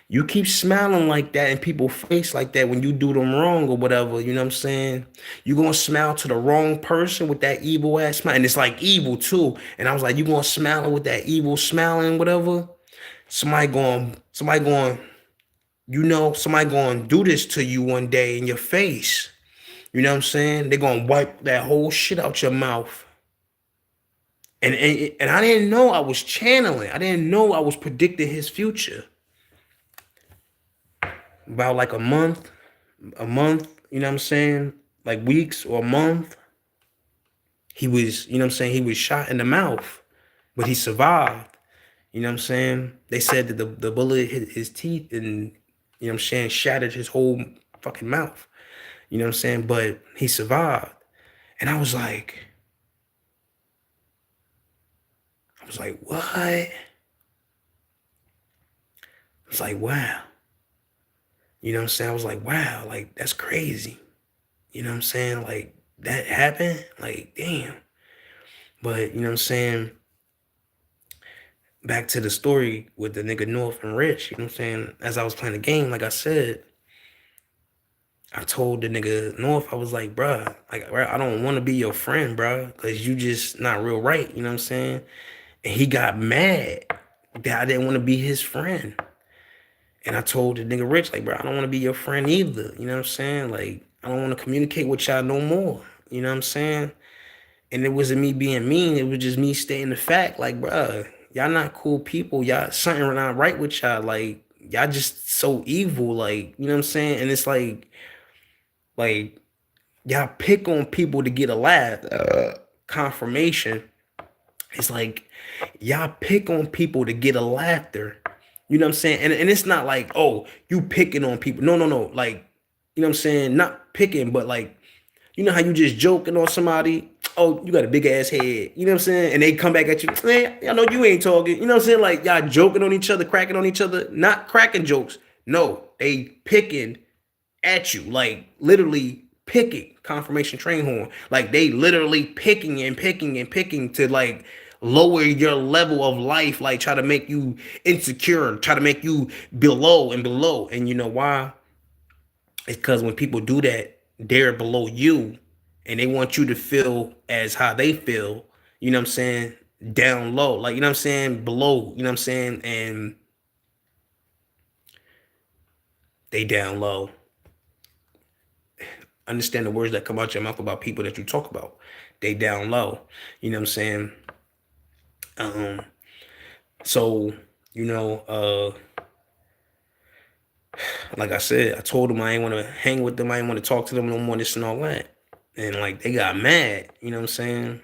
you keep smiling like that in people's face like that when you do them wrong or whatever, you know what I'm saying? You gonna smile to the wrong person with that evil ass smile. And it's like evil too. And I was like, you gonna smile with that evil smiling, whatever? Somebody going, you know, somebody going to do this to you one day in your face. You know what I'm saying? They're going to wipe that whole shit out your mouth. And I didn't know I was channeling. I didn't know I was predicting his future. About like a month, you know what I'm saying? Like weeks or a month. He was, you know what I'm saying? He was shot in the mouth, but he survived. You know what I'm saying? They said that the bullet hit his teeth and, you know what I'm saying, shattered his whole fucking mouth. You know what I'm saying? But he survived. And I was like, what? I was like, wow. You know what I'm saying? I was like, wow, like that's crazy. You know what I'm saying? Like that happened? Like, damn. But you know what I'm saying? Back to the story with the nigga North and Rich, you know what I'm saying? As I was playing the game, like I said, I told the nigga North, I was like, bruh, like, bruh, I don't want to be your friend, bruh, because you just not real right, you know what I'm saying? And he got mad that I didn't want to be his friend. And I told the nigga Rich, like, bro, I don't want to be your friend either. You know what I'm saying? Like, I don't want to communicate with y'all no more. You know what I'm saying? And it wasn't me being mean. It was just me stating the fact, like, bro, y'all not cool people. Y'all something not right with y'all. Like, y'all just so evil. Like, you know what I'm saying? And it's like y'all pick on people to get a laugh. Confirmation. It's like y'all pick on people to get a laughter. You know what I'm saying? And it's not like, oh, you picking on people. No, no, no. Like, you know what I'm saying? Not picking, but like, you know how you just joking on somebody? Oh, you got a big ass head. You know what I'm saying? And they come back at you. Man, I know you ain't talking. You know what I'm saying? Like y'all joking on each other, cracking on each other, not cracking jokes. No, they picking at you, like literally picking. Confirmation train horn. Like they literally picking and picking and picking to like lower your level of life, like try to make you insecure, try to make you below and below. And you know why? It's because when people do that, they're below you and they want you to feel as how they feel, you know what I'm saying? Down low. Like, you know what I'm saying? Below, you know what I'm saying? And they down low. Understand the words that come out your mouth about people that you talk about. They down low. You know what I'm saying? Um, so, you know, like I said, I told them I ain't want to hang with them. I ain't want to talk to them no more, this and all that. And like they got mad, you know what I'm saying?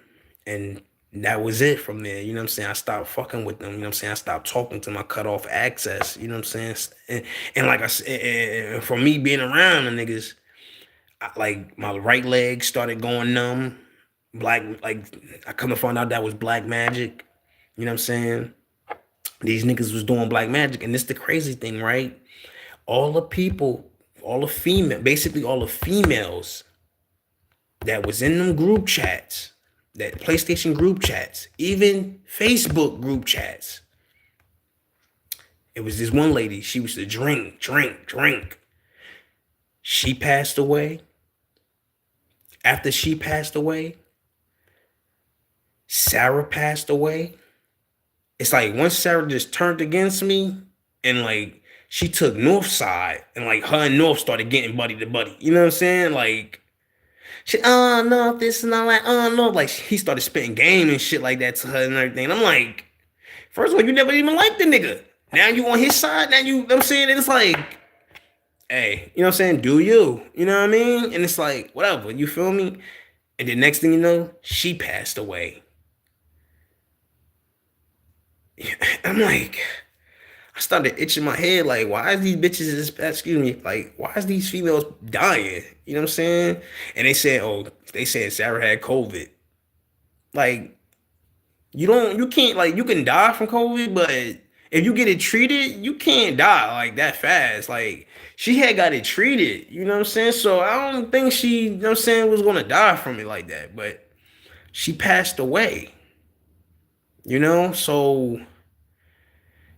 And that was it from there. You know what I'm saying? I stopped fucking with them. You know what I'm saying? I stopped talking to them. I cut off access. You know what I'm saying? And like I said, and for me being around the niggas, like my right leg started going numb. Black, like I come to find out that was black magic. You know what I'm saying? These niggas was doing black magic, and this the crazy thing, right? All the people, all the female, basically all the females that was in them group chats, that PlayStation group chats, even Facebook group chats. It was this one lady. She used to drink, drink, drink. She passed away. After she passed away, Sarah passed away. It's like once Sarah just turned against me and like she took North side and like her and North started getting buddy to buddy. You know what I'm saying? Like she, no, this and all that, no. Like he started spitting game and shit like that to her and everything. And I'm like, first of all, you never even liked the nigga. Now you on his side. Now you know what I'm saying? And it's like, hey, you know what I'm saying? Do you? You know what I mean? And it's like, whatever, you feel me? And the next thing you know, she passed away. I'm like, I started itching my head, like, why is these bitches, excuse me, like, why is these females dying? You know what I'm saying? And they said, oh, they said Sarah had COVID. Like, you can't, like, you can die from COVID, but if you get it treated, you can't die like that fast. Like, she had got it treated, you know what I'm saying? So I don't think she, you know what I'm saying, was gonna die from it like that, but she passed away, you know? So,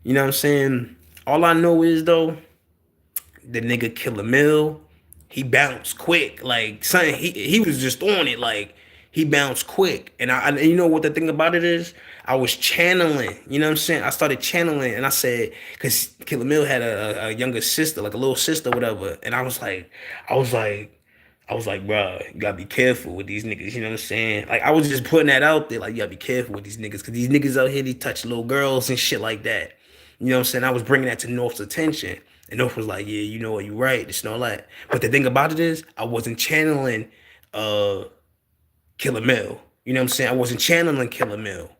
you know what I'm saying? All I know is though, the nigga Killer Mill, he bounced quick. Like son, he was just on it. Like he bounced quick. And you know what the thing about it is? I was channeling. You know what I'm saying? I started channeling, and I said, because Killer Mill had a younger sister, like a little sister, whatever. And I was like. I was like, bro, you gotta be careful with these niggas. You know what I'm saying? Like, I was just putting that out there. Like, you gotta be careful with these niggas. Because these niggas out here, they touch little girls and shit like that. You know what I'm saying? I was bringing that to North's attention. And North was like, yeah, you know what, you right. It's not that. But the thing about it is, I wasn't channeling uh Killer Mill. You know what I'm saying? I wasn't channeling Killer Mill.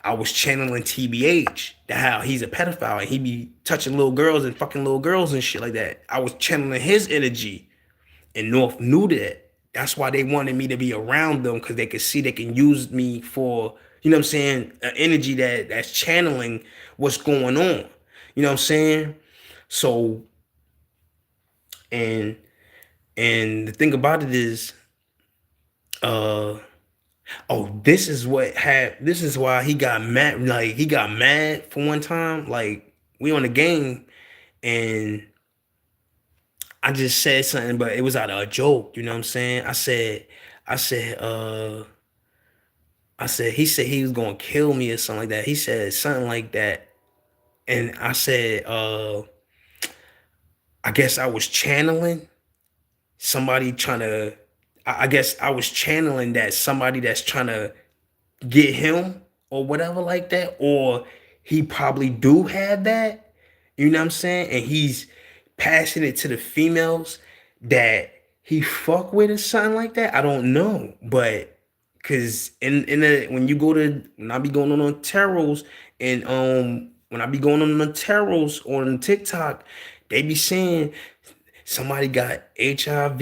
I was channeling TBH. That how he's a pedophile and he be touching little girls and fucking little girls and shit like that. I was channeling his energy. And North knew that. That's why they wanted me to be around them, because they could see they can use me for, you know what I'm saying, an energy that's channeling what's going on. You know what I'm saying? So, and the thing about it is, uh oh, this is why he got mad. Like, he got mad for one time. Like, we on the game, and I just said something, but it was out of a joke, you know what I'm saying? I said, he said he was gonna kill me or something like that. He said something like that. And I said, I guess I was channeling somebody trying to, I guess I was channeling that somebody that's trying to get him or whatever like that, or he probably do have that, you know what I'm saying, and he's passing it to the females that he fuck with or something like that. I don't know, but because in the when you go to when I be going on tarots, and when I be going on the tarots on TikTok, they be saying somebody got HIV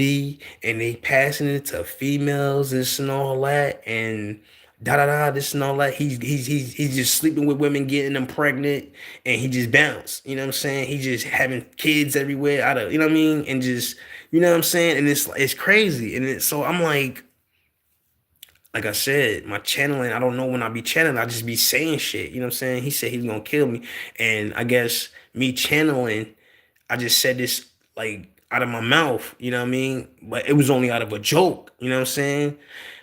and they passing it to females, this and all that, and da da da, this and all that. He's just sleeping with women, getting them pregnant, and he just bounced. You know what I'm saying? He just having kids everywhere out of, you know what I mean, and just, you know what I'm saying, and it's crazy, and so I'm like I said, my channeling, I don't know when I be channeling, I just be saying shit. You know what I'm saying? He said he was gonna kill me, and I guess me channeling, I just said this like out of my mouth, you know what I mean? But it was only out of a joke, you know what I'm saying?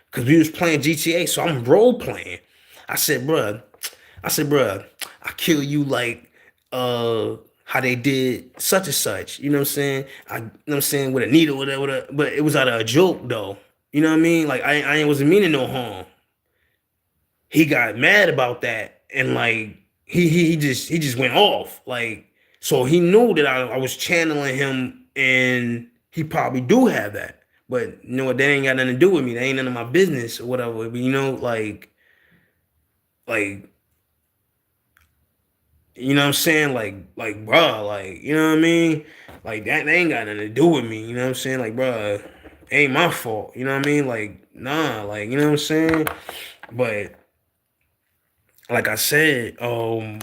Because we was playing GTA, so I'm role playing. I said, bruh, I kill you like how they did such and such, you know what I'm saying? You know what I'm saying, with a needle, whatever, but it was out of a joke though. You know what I mean? Like, I ain't wasn't meaning no harm. He got mad about that, and like he just went off. Like, so he knew that I was channeling him, and he probably do have that. But you know what, that ain't got nothing to do with me. That ain't none of my business or whatever. But you know, like you know what I'm saying? Like bruh, like, you know what I mean? Like, that ain't got nothing to do with me. You know what I'm saying? Like, bruh, it ain't my fault. You know what I mean? Like, nah, like, you know what I'm saying? But like I said, you know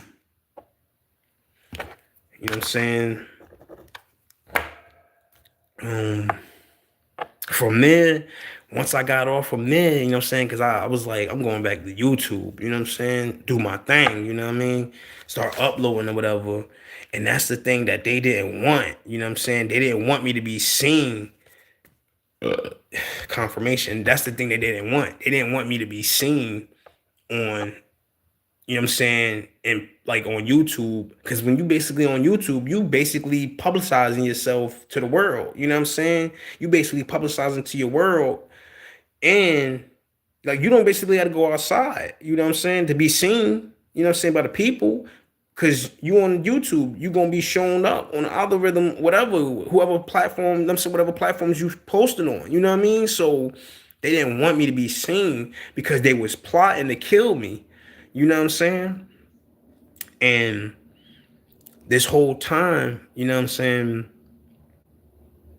what I'm saying? Um, from there, once I got off from there, you know what I'm saying? Because I was like, I'm going back to YouTube, you know what I'm saying? Do my thing, you know what I mean? Start uploading or whatever. And that's the thing that they didn't want, you know what I'm saying? They didn't want me to be seen. Confirmation. That's the thing they didn't want. They didn't want me to be seen on, you know what I'm saying, and like on YouTube, because when you basically on YouTube, you basically publicizing yourself to the world. You know what I'm saying? You basically publicizing to your world, and like, you don't basically have to go outside. You know what I'm saying, to be seen. You know what I'm saying, by the people, because you on YouTube, you gonna be showing up on the algorithm, whatever, whoever platform, I'm saying, whatever platforms you posting on. You know what I mean? So they didn't want me to be seen because they was plotting to kill me. You know what I'm saying? And this whole time, you know what I'm saying,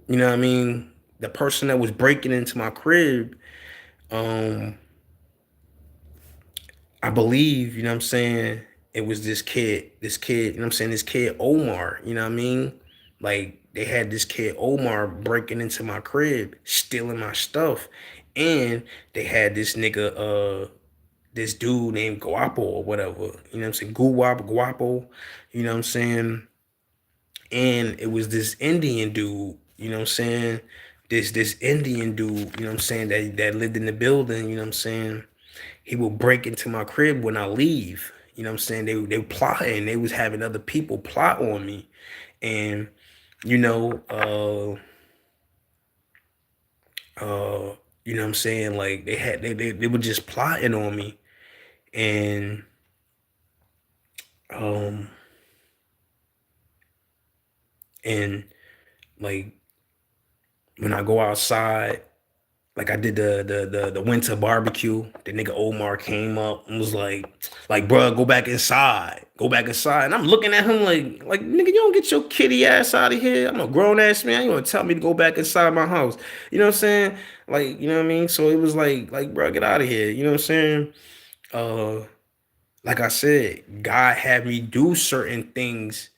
you know what I mean, the person that was breaking into my crib, um, I believe, you know what I'm saying, it was this kid, you know what I'm saying, this kid Omar, you know what I mean? Like, they had this kid Omar breaking into my crib, stealing my stuff. And they had this nigga, this dude named Guapo or whatever, you know what I'm saying? Guapo, you know what I'm saying? And it was this Indian dude, you know what I'm saying? This Indian dude, you know what I'm saying, that lived in the building, you know what I'm saying? He would break into my crib when I leave. You know what I'm saying? They were plotting, they was having other people plot on me. And, you know, you know what I'm saying? Like, they were just plotting on me. And um and like, when I go outside, like I did the winter barbecue. The nigga Omar came up and was like, bruh, go back inside. Go back inside. And I'm looking at him like, nigga, you don't get your kitty ass out of here. I'm a grown ass man. You gonna tell me to go back inside my house. You know what I'm saying? Like, you know what I mean? So it was like, bro, get out of here. You know what I'm saying? Uh, like I said, God had me do certain things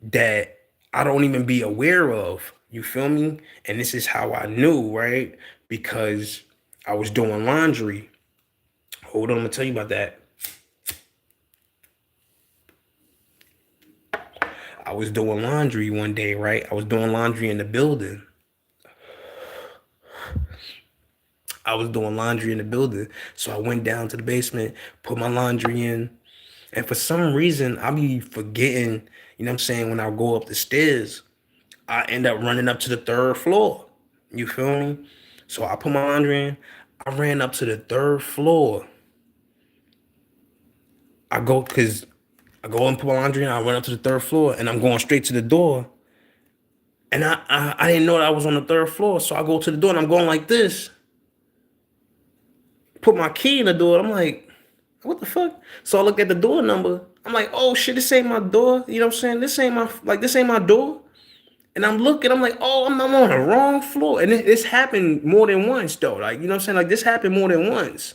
that I don't even be aware of. You feel me? And this is how I knew, right? Because I was doing laundry. Hold on, I'm gonna tell you about that. I was doing laundry one day, right? I was doing laundry in the building. I was doing laundry in the building. So I went down to the basement, put my laundry in. And for some reason, I be forgetting, you know what I'm saying, when I go up the stairs, I end up running up to the third floor. You feel me? So I put my laundry in. I ran up to the third floor. Cause I go and put my laundry in. I run up to the third floor, and I'm going straight to the door. And I didn't know that I was on the third floor, so I go to the door and I'm going like this. Put my key in the door. I'm like, what the fuck? So I look at the door number. I'm like, oh shit, this ain't my door. You know what I'm saying? This ain't my door. And I'm looking, I'm like, oh, I'm on the wrong floor. And this happened more than once, though. Like, you know what I'm saying? Like, this happened more than once.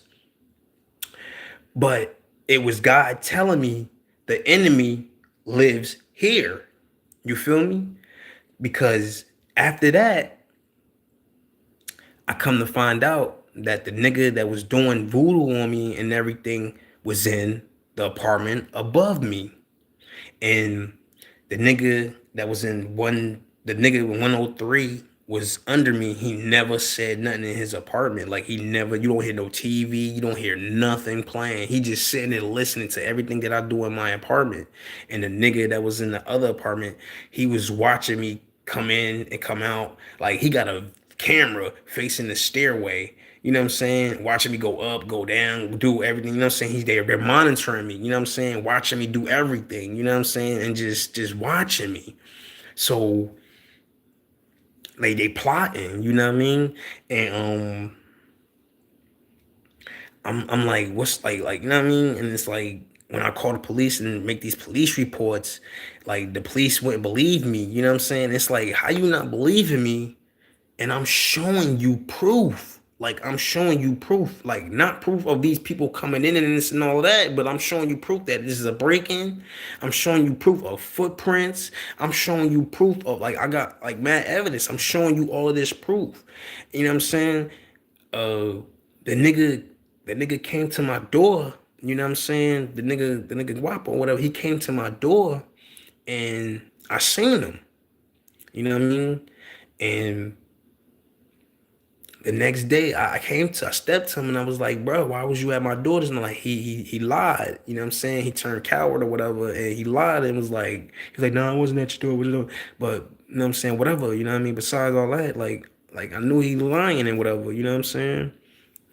But it was God telling me the enemy lives here. You feel me? Because after that, I come to find out that the nigga that was doing voodoo on me and everything was in the apartment above me. And the nigga in 103 was under me. He never said nothing in his apartment. Like you don't hear no TV, you don't hear nothing playing. He just sitting there listening to everything that I do in my apartment. And the nigga that was in the other apartment, he was watching me come in and come out. Like he got a camera facing the stairway. You know what I'm saying? Watching me go up, go down, do everything. You know what I'm saying? He's there. They're monitoring me. You know what I'm saying? Watching me do everything. You know what I'm saying? And just watching me. So like they plotting. You know what I mean? And I'm like, what's like you know what I mean? And it's like when I call the police and make these police reports, like the police wouldn't believe me. You know what I'm saying? It's like, how you not believing me? And I'm showing you proof. Like I'm showing you proof, like not proof of these people coming in and this and all that, but I'm showing you proof that this is a break-in. I'm showing you proof of footprints. I'm showing you proof of like I got like mad evidence. I'm showing you all of this proof. You know what I'm saying? Uh, the nigga, the nigga came to my door. You know what I'm saying? The nigga Guapo or whatever. He came to my door, and I seen him. You know what I mean? And the next day, I stepped to him and I was like, bro, why was you at my daughter's? And like, he lied. You know what I'm saying? He turned coward or whatever. And he lied and was like, he's like, no, I wasn't at your door. But, you know what I'm saying? Whatever, you know what I mean? Besides all that, like I knew he lying and whatever, you know what I'm saying?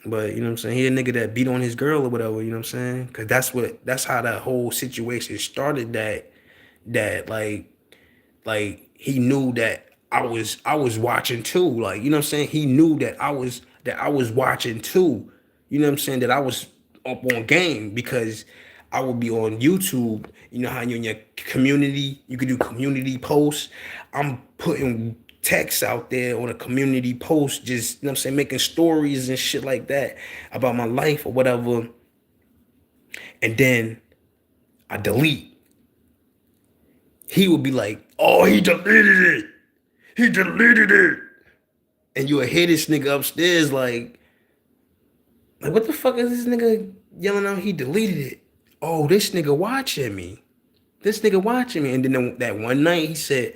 But, you know what I'm saying? He a nigga that beat on his girl or whatever, you know what I'm saying? Because that's how that whole situation started that like he knew that I was watching too. Like, you know what I'm saying? He knew that I was watching too. You know what I'm saying? That I was up on game because I would be on YouTube. You know how you in your community, you could do community posts. I'm putting text out there on a community post, just you know what I'm saying, making stories and shit like that about my life or whatever. And then I delete. He would be like, oh, he deleted it. He deleted it. And you would hear this nigga upstairs like what the fuck is this nigga yelling out? He deleted it. Oh, this nigga watching me. This nigga watching me. And then that one night he said,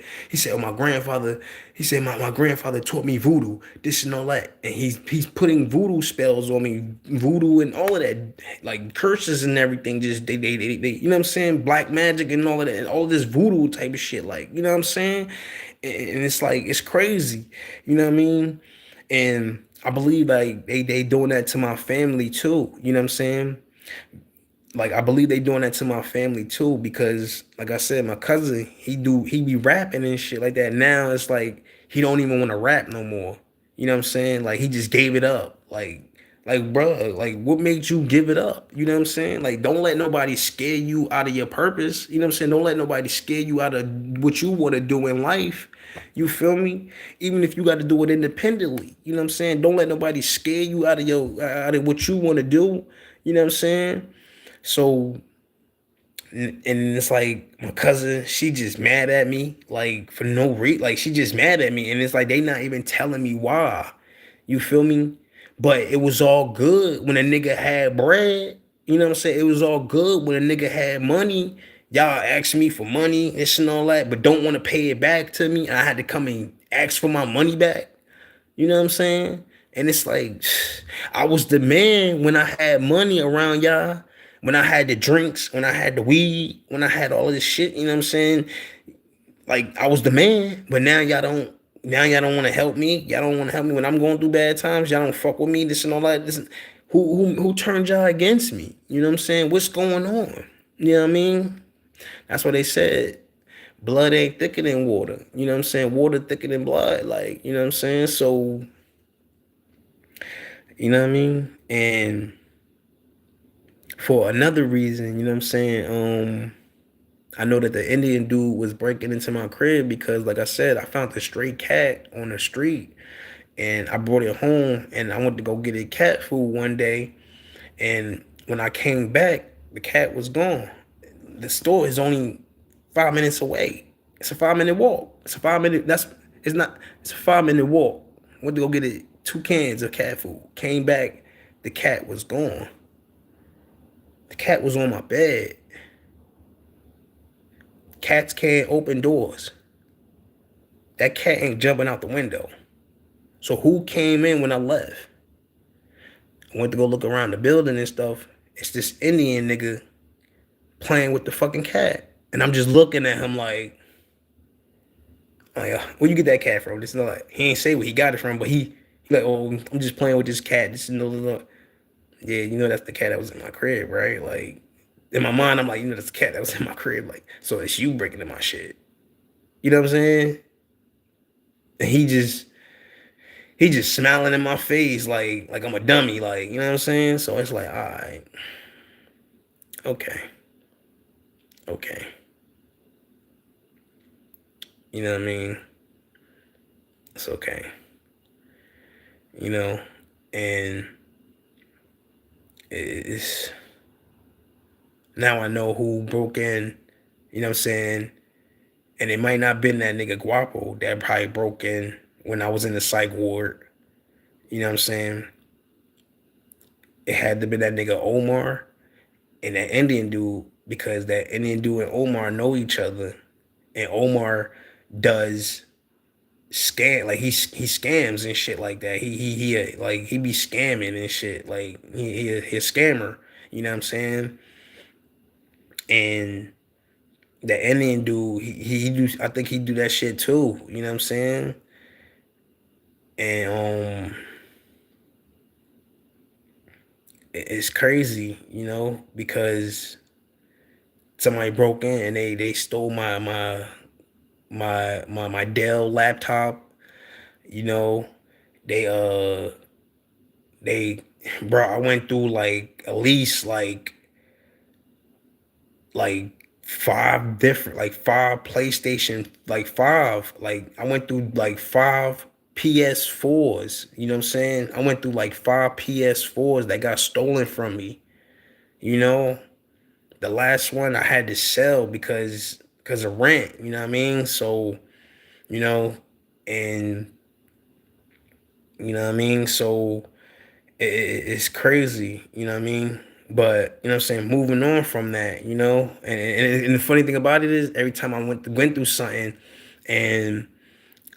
oh, my grandfather, he said, my grandfather taught me voodoo, this and all that. And he's putting voodoo spells on me, voodoo and all of that, like curses and everything. Just they you know what I'm saying? Black magic and all of that, and all this voodoo type of shit. Like, you know what I'm saying? And it's like, it's crazy. You know what I mean? And I believe like they doing that to my family too. You know what I'm saying? Like I believe they doing that to my family too, because like I said, my cousin, he be rapping and shit like that. Now it's like he don't even want to rap no more. You know what I'm saying? Like he just gave it up. Like, bro, like what made you give it up? You know what I'm saying? Like, don't let nobody scare you out of your purpose. You know what I'm saying? Don't let nobody scare you out of what you want to do in life. You feel me? Even if you got to do it independently. You know what I'm saying? Don't let nobody scare you out of what you want to do. You know what I'm saying? So and it's like my cousin, she just mad at me, like for no reason. Like she just mad at me, and it's like they not even telling me why. You feel me? But it was all good when a nigga had bread. You know what I'm saying? It was all good when a nigga had money. Y'all ask me for money, this and all that, but don't want to pay it back to me. I had to come and ask for my money back. You know what I'm saying? And it's like, I was the man when I had money around y'all, when I had the drinks, when I had the weed, when I had all of this shit. You know what I'm saying? Like I was the man, but now y'all don't. Now y'all don't want to help me. Y'all don't want to help me when I'm going through bad times. Y'all don't fuck with me. This and all that. This, who turned y'all against me? You know what I'm saying? What's going on? You know what I mean? That's what they said. Blood ain't thicker than water. You know what I'm saying? Water thicker than blood. Like, you know what I'm saying? So, you know what I mean? And for another reason, you know what I'm saying? I know that the Indian dude was breaking into my crib because, like I said, I found a stray cat on the street and I brought it home and I went to go get it cat food one day. And when I came back, the cat was gone. The store is only 5 minutes away. It's a 5 minute walk. It's a 5 minute walk. Went to go get it 2 cans of cat food. Came back, the cat was gone. The cat was on my bed. Cats can't open doors. That cat ain't jumping out the window. So who came in when I left? I went to go look around the building and stuff. It's this Indian nigga playing with the fucking cat. And I'm just looking at him like, where you get that cat from? This is not like, he ain't say where he got it from, but he like, oh, I'm just playing with this cat. This is no. Yeah, you know that's the cat that was in my crib, right? Like, in my mind, I'm like, you know, that's the cat that was in my crib. Like, so it's you breaking in my shit. You know what I'm saying? And he just smiling in my face like I'm a dummy, like, you know what I'm saying? So it's like, all right, okay, okay. You know what I mean? It's okay. You know, and it's now I know who broke in, you know what I'm saying? And it might not been that nigga Guapo that probably broke in when I was in the psych ward. You know what I'm saying? It had to be that nigga Omar and that Indian dude because that Indian dude and Omar know each other. And Omar does scam like he scams and shit like that. He like he be scamming and shit. Like he a scammer. You know what I'm saying? And the Indian dude, he do I think he do that shit too. You know what I'm saying? And it's crazy, you know, because somebody broke in and they stole my Dell laptop. You know, they they bro, I went through like at least like five PlayStation, like five. Like I went through like five PS4s. You know what I'm saying? I went through like five PS4s that got stolen from me. You know, the last one I had to sell because of rent. You know what I mean? So you know, and you know what I mean. So it's crazy. You know what I mean? But you know what I'm saying, moving on from that, you know, and the funny thing about it is every time I went through something and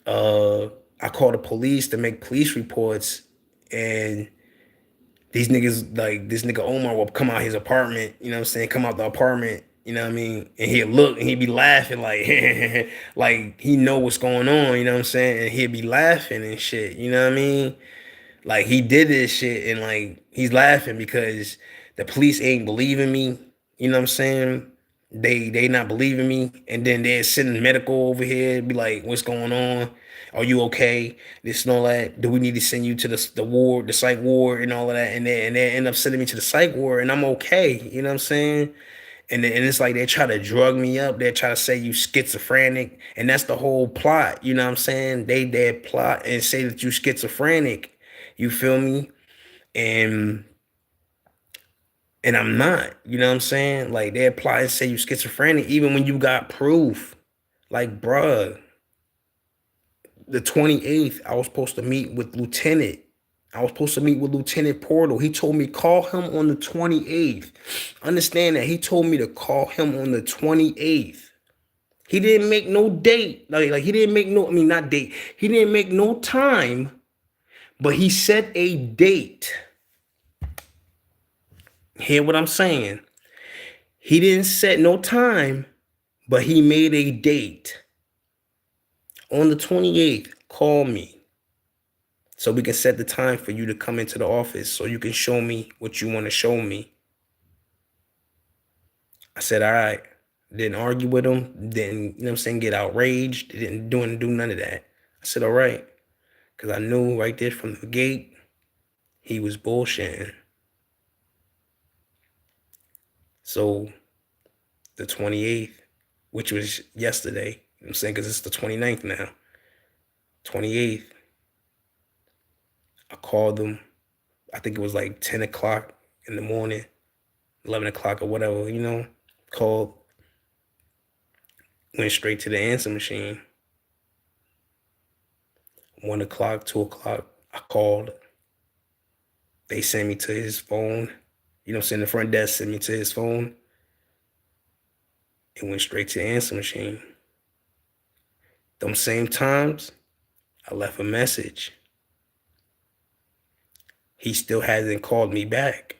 uh I called the police to make police reports and these niggas like this nigga Omar will come out his apartment, you know what I'm saying, come out the apartment, you know what I mean, and he'll look and he'd be laughing like like he know what's going on, you know what I'm saying, and he'd be laughing and shit, you know what I mean? Like he did this shit and like he's laughing because the police ain't believing me. You know what I'm saying? They not believing me, and then they're sending medical over here, be like, what's going on? Are you okay? This and all that. Do we need to send you to the ward, the psych ward, and all of that? And they end up sending me to the psych ward, and I'm okay. You know what I'm saying? And it's like they try to drug me up. They try to say you schizophrenic, and that's the whole plot. You know what I'm saying? They plot and say that you schizophrenic. You feel me? And and I'm not. You know what I'm saying? Like they apply and say you schizophrenic, even when you got proof. Like, bruh, the 28th, I was supposed to meet with Lieutenant. I was supposed to meet with Lieutenant Portal. He told me call him on the 28th. Understand that he told me to call him on the 28th. He didn't make no date. Like he didn't make no, I mean, not date. He didn't make no time, but he set a date. Hear what I'm saying? He didn't set no time, but he made a date. On the 28th, call me so we can set the time for you to come into the office so you can show me what you want to show me. I said, all right. Didn't argue with him. Didn't, you know what I'm saying, get outraged. Didn't do none of that. I said, all right. Because I knew right there from the gate, he was bullshitting. So the 28th, which was yesterday, you know what I'm saying, because it's the 29th now. 28th, I called him. I think it was like 10 o'clock in the morning, 11 o'clock or whatever, you know, called, went straight to the answer machine. 1 o'clock, 2 o'clock, I called. They sent me to his phone. You know what I'm saying? The front desk sent me to his phone. It went straight to the answer machine. Them same times, I left a message. He still hasn't called me back.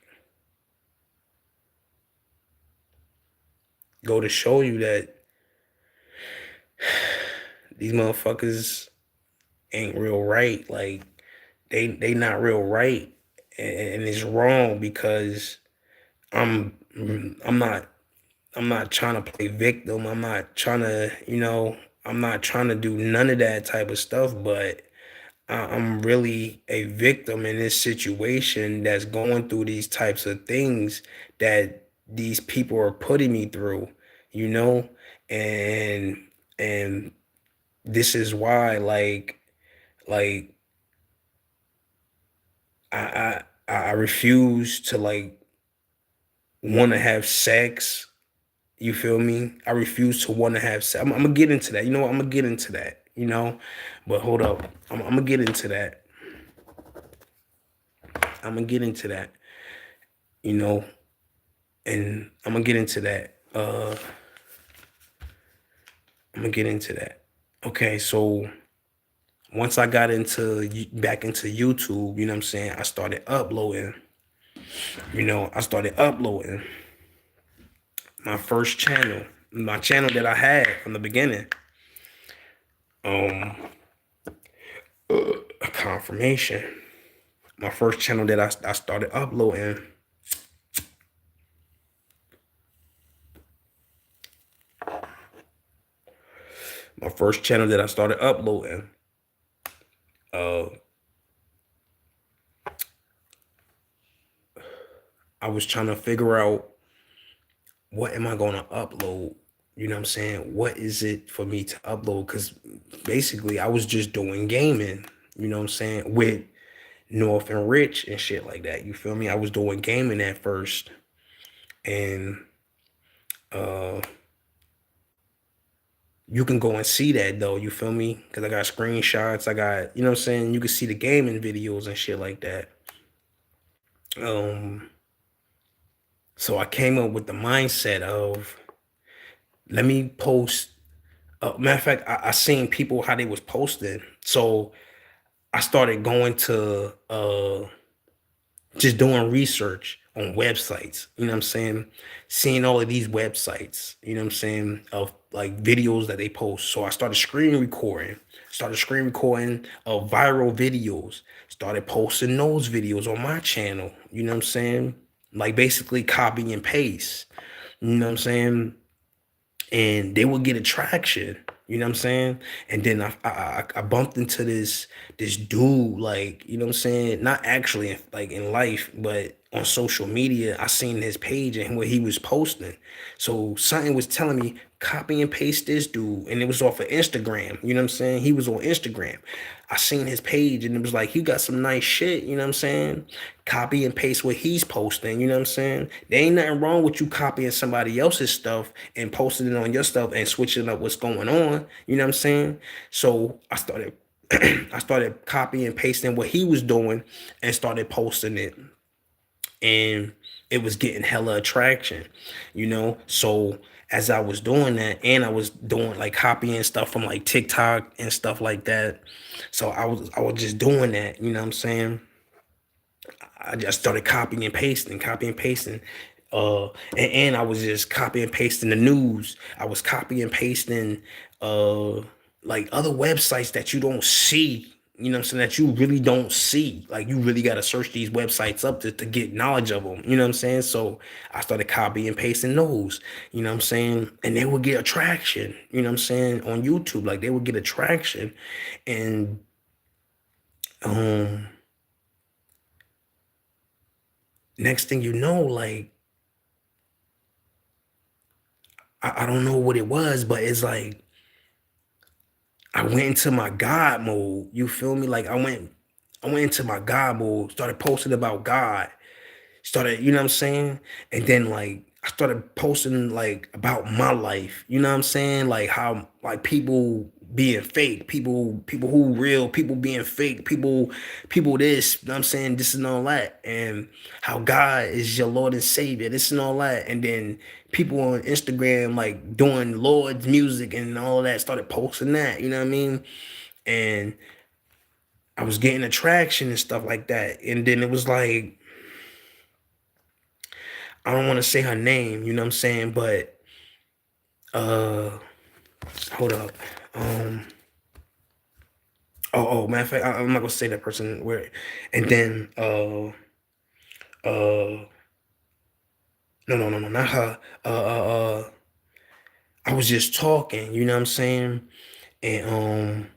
Go to show you that these motherfuckers ain't real right. Like they not real right, and it's wrong because I'm not trying to play victim. I'm not trying to, you know, I'm not trying to do none of that type of stuff, but I'm really a victim in this situation that's going through these types of things that these people are putting me through, you know, and and this is why, like I refuse to like want to have sex. You feel me? I refuse to want to have sex. I'm gonna get into that. You know what? I'm gonna get into that. You know, but hold up. I'm gonna get into that. I'm gonna get into that. You know, and I'm gonna get into that. I'm gonna get into that. Okay, so once I got back into YouTube, you know what I'm saying, I started uploading. You know, I started uploading my first channel, my channel that I had from the beginning. A confirmation. My first channel that I started uploading. My first channel that I started uploading. I was trying to figure out what am I gonna upload? You know what I'm saying? What is it for me to upload? Because basically I was just doing gaming, you know what I'm saying, with North and Rich and shit like that. You feel me? I was doing gaming at first. And you can go and see that though, you feel me? Because I got screenshots, I got, you know what I'm saying? You can see the gaming videos and shit like that. So I came up with the mindset of, let me post. Matter of fact, I seen people how they was posting. So I started going to just doing research on websites, you know what I'm saying? Seeing all of these websites, you know what I'm saying, of like videos that they post. So I started screen recording of viral videos, started posting those videos on my channel, you know what I'm saying? Like basically copy and paste, you know what I'm saying? and they would get attraction. You know what I'm saying? And then I bumped into this dude, like, you know what I'm saying? Not actually like in life, but on social media. I seen his page and what he was posting. So something was telling me copy and paste this dude, and it was off of Instagram. You know what I'm saying? He was on Instagram. I seen his page and it was like, he got some nice shit, you know what I'm saying? Copy and paste what he's posting, you know what I'm saying? There ain't nothing wrong with you copying somebody else's stuff and posting it on your stuff and switching up what's going on, you know what I'm saying? So I started I started copying and pasting what he was doing and started posting it. And it was getting hella attraction, you know? So as I was doing that, and I was doing like copying stuff from like TikTok and stuff like that. So I was just doing that, you know what I'm saying? I just started copying and pasting, copying and pasting. And I was just copying and pasting the news. I was copying and pasting uh like other websites that you don't see, you know what I'm saying, that you really don't see. Like you really gotta search these websites up to get knowledge of them, you know what I'm saying? So I started copying and pasting those, you know what I'm saying? And they would get attraction, you know what I'm saying, on YouTube. Like they would get attraction. And um next thing you know, like I don't know what it was, but it's like I went into my God mode. You feel me? Like I went into my God mode, started posting about God, started, you know what I'm saying? And then like I started posting like about my life, you know what I'm saying? Like how like people being fake, people who real, people being fake, people this, you know what I'm saying, this and all that. And how God is your Lord and Savior, this and all that. And then people on Instagram like doing Lord's music and all that started posting that, you know what I mean? And I was getting attraction and stuff like that. And then it was like, I don't want to say her name, you know what I'm saying? But uh hold up. Um matter of fact, I'm not gonna say that person where. And then no, not her. I was just talking, you know what I'm saying? And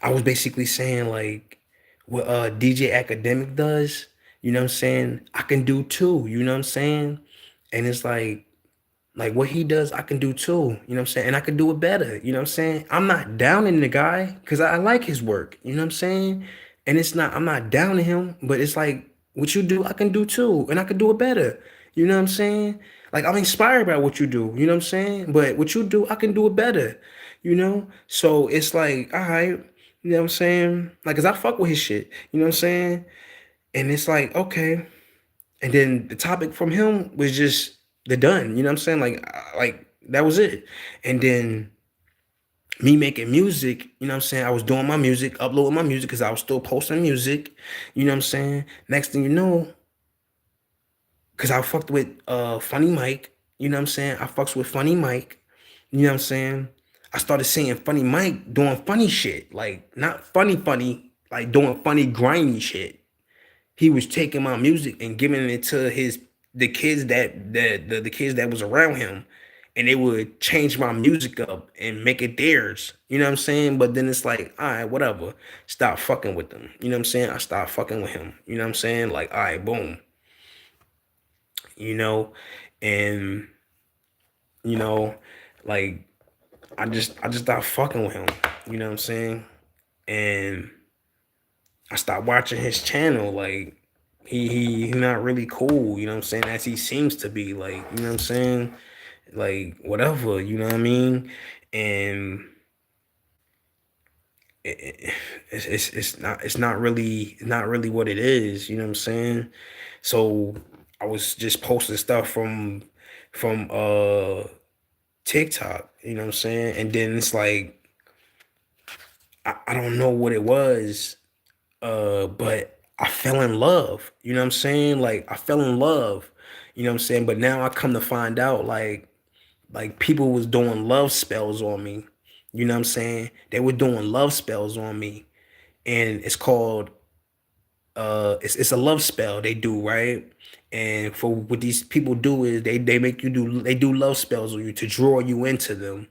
I was basically saying like what DJ Academic does, you know what I'm saying? I can do too, you know what I'm saying? And it's like what he does, I can do too. You know what I'm saying? And I can do it better. You know what I'm saying? I'm not downing the guy because I like his work. You know what I'm saying? And it's not, I'm not downing him, but it's like what you do, I can do too. And I can do it better. You know what I'm saying? Like I'm inspired by what you do. You know what I'm saying? But what you do, I can do it better. You know? So it's like, all right. You know what I'm saying? Like, cause I fuck with his shit. You know what I'm saying? And it's like, okay. And then the topic from him was just the done. You know what I'm saying? Like that was it. And then me making music, you know what I'm saying? I was doing my music, uploading my music because I was still posting music. You know what I'm saying? Next thing you know, because I fucked with Funny Mike, you know what I'm saying? I fucks with Funny Mike, you know what I'm saying? I started seeing Funny Mike doing funny shit, like not funny, like doing funny grimy shit. He was taking my music and giving it to the kids the kids that was around him, and they would change my music up and make it theirs. You know what I'm saying? But then it's like, all right, whatever. Stop fucking with them. You know what I'm saying? I stopped fucking with him. You know what I'm saying? Like, all right, boom. You know, and you know, like I just stopped fucking with him. You know what I'm saying? And I stopped watching his channel. Like he not really cool, you know what I'm saying, as he seems to be, like, you know what I'm saying? Like whatever, you know what I mean? And it's not really what it is, you know what I'm saying? So I was just posting stuff from TikTok, you know what I'm saying? And then it's like I don't know what it was. But I fell in love, you know what I'm saying? Like I fell in love, you know what I'm saying? But now I come to find out like people was doing love spells on me. You know what I'm saying? They were doing love spells on me. And it's called it's a love spell they do, right? And for what these people do is they do love spells on you to draw you into them.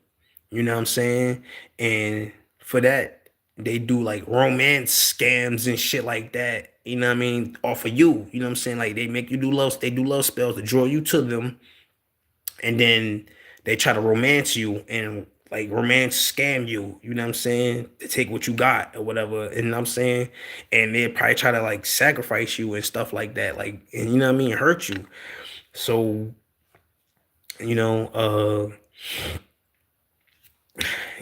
You know what I'm saying? And for that, they do like romance scams and shit like that. You know what I mean? Off of you. You know what I'm saying? Like they do love spells to draw you to them, and then they try to romance you and like romance scam you, you know what I'm saying, to take what you got or whatever, and you know what I'm saying, and they probably try to like sacrifice you and stuff like that, like, and you know what I mean, hurt you. So, you know,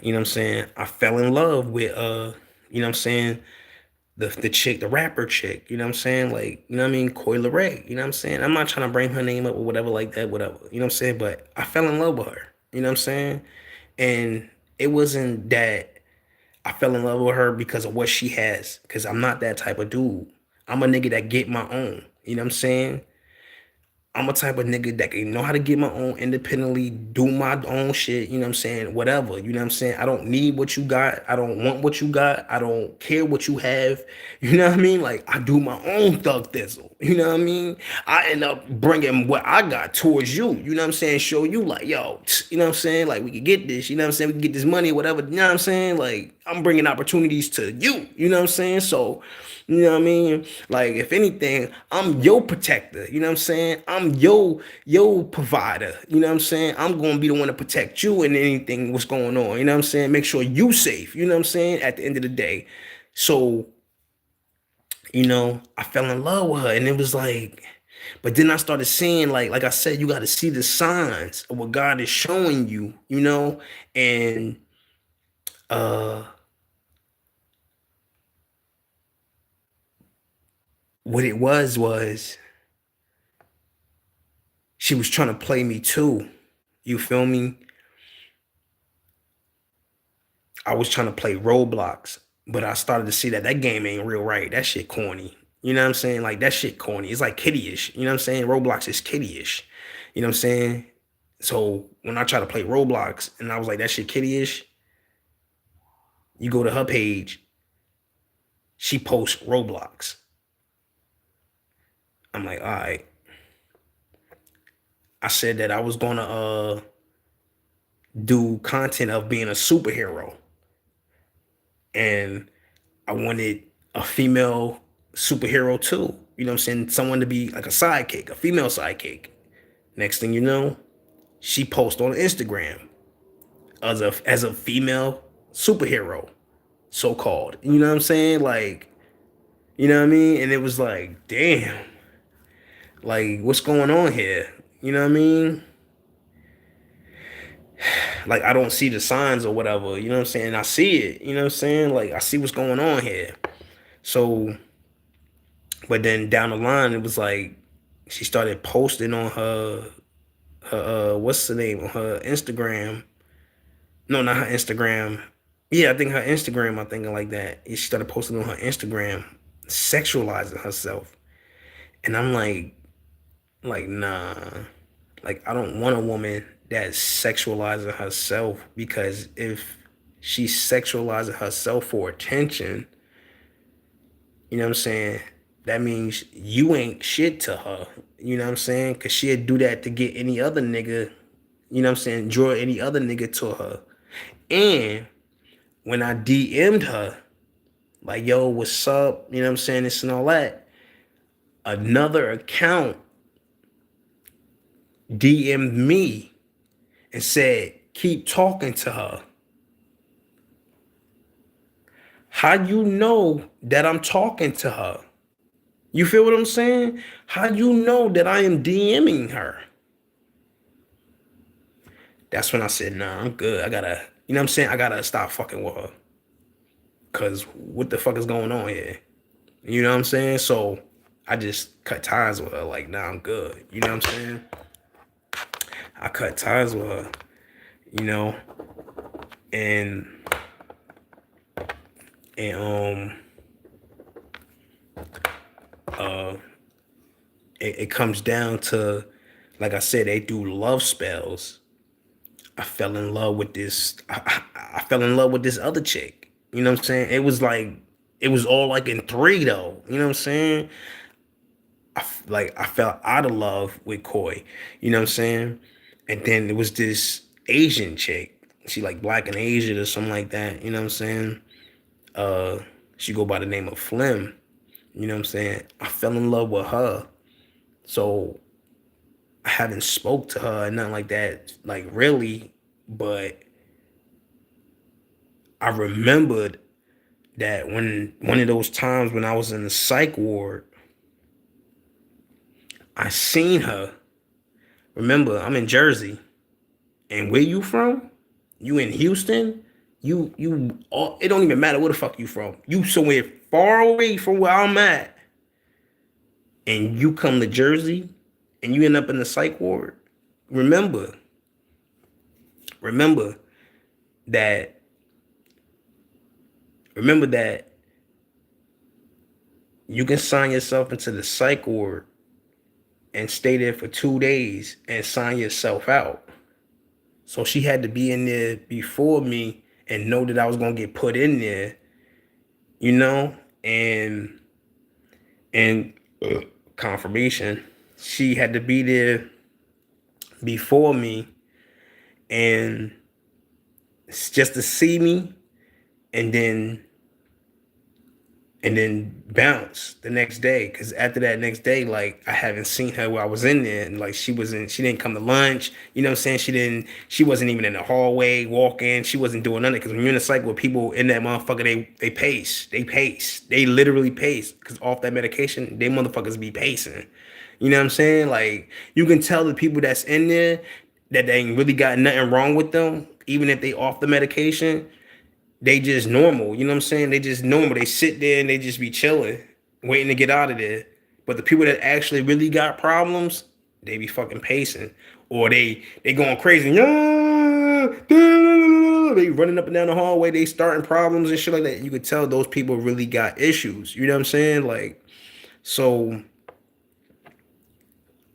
you know what I'm saying, I fell in love with you know what I'm saying, the chick, the rapper chick, you know what I'm saying? Like, you know what I mean? Coi Leray, you know what I'm saying? I'm not trying to bring her name up or whatever like that, whatever. You know what I'm saying? But I fell in love with her. You know what I'm saying? And it wasn't that I fell in love with her because of what she has, because I'm not that type of dude. I'm a nigga that get my own. You know what I'm saying? I'm a type of nigga that can know how to get my own independently, do my own shit, you know what I'm saying? Whatever, you know what I'm saying? I don't need what you got. I don't want what you got. I don't care what you have. You know what I mean? Like, I do my own thug thizzle. You know what I mean? I end up bringing what I got towards you. You know what I'm saying? Show you like, yo, you know what I'm saying? Like, we can get this. You know what I'm saying? We can get this money, whatever. You know what I'm saying? Like, I'm bringing opportunities to you. You know what I'm saying? So, you know what I mean? Like, if anything, I'm your protector. You know what I'm saying? I'm your provider. You know what I'm saying? I'm gonna be the one to protect you and anything what's going on. You know what I'm saying? Make sure you safe. You know what I'm saying? At the end of the day. So, you know, I fell in love with her, and it was like, but then I started seeing, like I said, you got to see the signs of what God is showing you, you know, and uh what it was she was trying to play me too. You feel me? I was trying to play Roblox, but I started to see that that game ain't real right. That shit corny. You know what I'm saying? Like that shit corny. It's like kiddie-ish. You know what I'm saying? Roblox is kiddie-ish. You know what I'm saying? So when I try to play Roblox and I was like, that shit kiddie-ish, you go to her page, she posts Roblox. I'm like, all right. I said that I was gonna do content of being a superhero. And I wanted a female superhero too. You know what I'm saying? Someone to be like a sidekick, a female sidekick. Next thing you know, she posts on Instagram as a female superhero, so called. You know what I'm saying? Like, you know what I mean? And it was like, damn, like what's going on here? You know what I mean? Like I don't see the signs or whatever. You know what I'm saying? I see it. You know what I'm saying? Like I see what's going on here. So, but then down the line, it was like she started posting on her what's the name, on her Instagram. No, not her Instagram. Yeah, I think her Instagram. I think like that. She started posting on her Instagram, sexualizing herself, and I'm like nah. Like I don't want a woman that's sexualizing herself, because if she's sexualizing herself for attention, you know what I'm saying? That means you ain't shit to her. You know what I'm saying? Cause she'd do that to get any other nigga, you know what I'm saying, draw any other nigga to her. And when I DM'd her, like, yo, what's up? You know what I'm saying? This and all that. Another account DM'd me and said, keep talking to her. How you know that I'm talking to her? You feel what I'm saying? How you know that I am DMing her? That's when I said, nah, I'm good. I gotta, you know what I'm saying? I gotta stop fucking with her. Cause what the fuck is going on here? You know what I'm saying? So I just cut ties with her. Like, nah, I'm good. You know what I'm saying? I cut ties with her, you know, and and uh it comes down to, like I said, they do love spells. I fell in love with this. I fell in love with this other chick. You know what I'm saying? It was like It was all like in three though. You know what I'm saying? I fell out of love with Koi. You know what I'm saying? And then it was this Asian chick. She like black and Asian or something like that. You know what I'm saying? Uh, she go by the name of Flim. You know what I'm saying? I fell in love with her. So I haven't spoke to her and nothing like that, like really, but I remembered that when one of those times when I was in the psych ward, I seen her. Remember, I'm in Jersey. And where you from? You in Houston? It don't even matter where the fuck you from. You somewhere far away from where I'm at. And you come to Jersey and you end up in the psych ward. Remember, remember that, remember that you can sign yourself into the psych ward and stay there for 2 days and sign yourself out. So she had to be in there before me and know that I was gonna get put in there, you know, and confirmation. She had to be there before me and just to see me and then bounce the next day. Cause after that next day, like I haven't seen her while I was in there. And like she didn't come to lunch. You know what I'm saying? She wasn't even in the hallway walking. She wasn't doing nothing. Cause when you're in a cycle with people in that motherfucker, they pace. They pace. They literally pace. Cause off that medication, they motherfuckers be pacing. You know what I'm saying? Like you can tell the people that's in there that they ain't really got nothing wrong with them, even if they off the medication, they just normal. You know what I'm saying? They just normal. They sit there and they just be chilling, waiting to get out of there. But the people that actually really got problems, they be fucking pacing. Or they going crazy. Yeah, they running up and down the hallway, they starting problems and shit like that. You could tell those people really got issues. You know what I'm saying? Like, so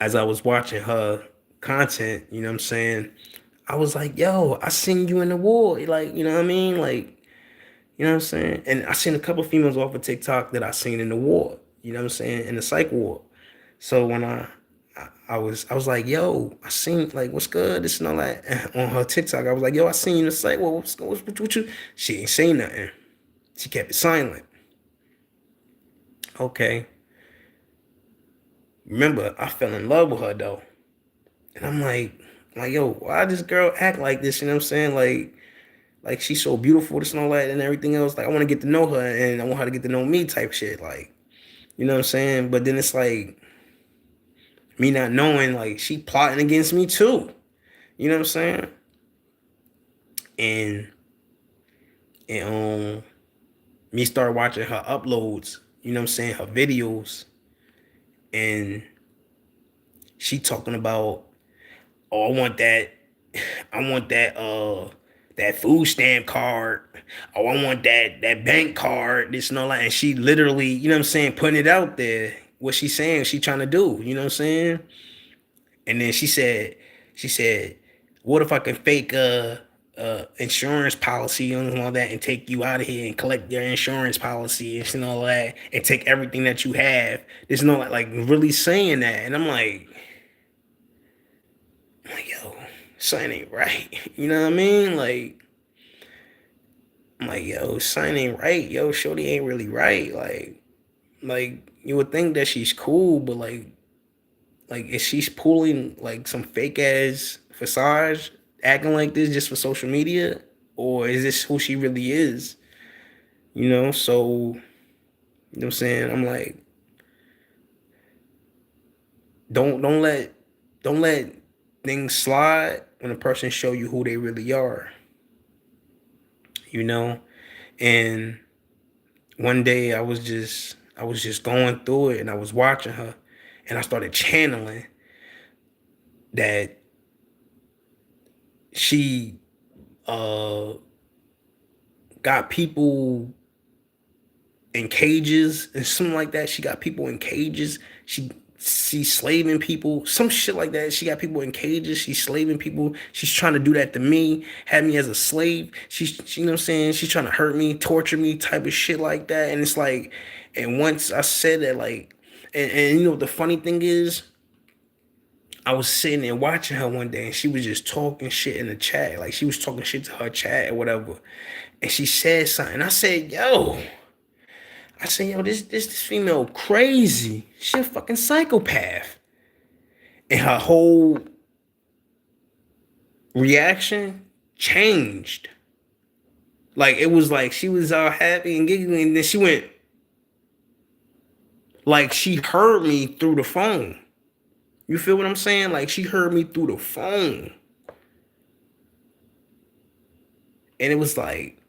as I was watching her content, you know what I'm saying? I was like, yo, I seen you in the war. Like, you know what I mean? Like, you know what I'm saying? And I seen a couple females off of TikTok that I seen in the war. You know what I'm saying? In the psych ward. So when I was like, yo, I seen like what's good, this and all that on her TikTok. I was like, yo, I seen you in the psych ward. What's you? She ain't saying nothing. She kept it silent. Okay. Remember, I fell in love with her though. And I'm like, yo, why this girl act like this? You know what I'm saying? Like she's so beautiful, this and all that and everything else. Like I want to get to know her and I want her to get to know me type shit. Like, you know what I'm saying? But then it's like me not knowing like she plotting against me too. You know what I'm saying? And and me start watching her uploads, you know what I'm saying, her videos, and she talking about, oh, I want that food stamp card. Oh, I want that bank card, this and all that. And she literally, you know what I'm saying, putting it out there. What she's saying, she trying to do, you know what I'm saying? And then she said, what if I can fake a insurance policy and all that and take you out of here and collect your insurance policy and all that and take everything that you have. There's no like really saying that. And I'm like, yo, something ain't right. You know what I mean? Like, I'm like, yo, something ain't right. Yo, shorty ain't really right. Like you would think that she's cool, but like is she pulling like some fake ass facade, acting like this just for social media, or is this who she really is? You know, so you know what I'm saying. I'm like, don't don't let things slide when a person show you who they really are. You know, and one day I was just going through it and I was watching her, and I started channeling that she uh got people in cages and something like that. She got people in cages. she's slaving people, some shit like that. She got people in cages. She's slaving people. She's trying to do that to me, have me as a slave. You know what I'm saying? She's trying to hurt me, torture me, type of shit like that. And it's like, and once I said that, like, and you know, the funny thing is, I was sitting there watching her one day and she was just talking shit in the chat. Like, she was talking shit to her chat or whatever. And she said something. I said, yo, this female crazy. She a fucking psychopath. And her whole reaction changed. Like, it was like she was all happy and giggling, and then she went, like, she heard me through the phone. You feel what I'm saying? Like, she heard me through the phone. And it was like,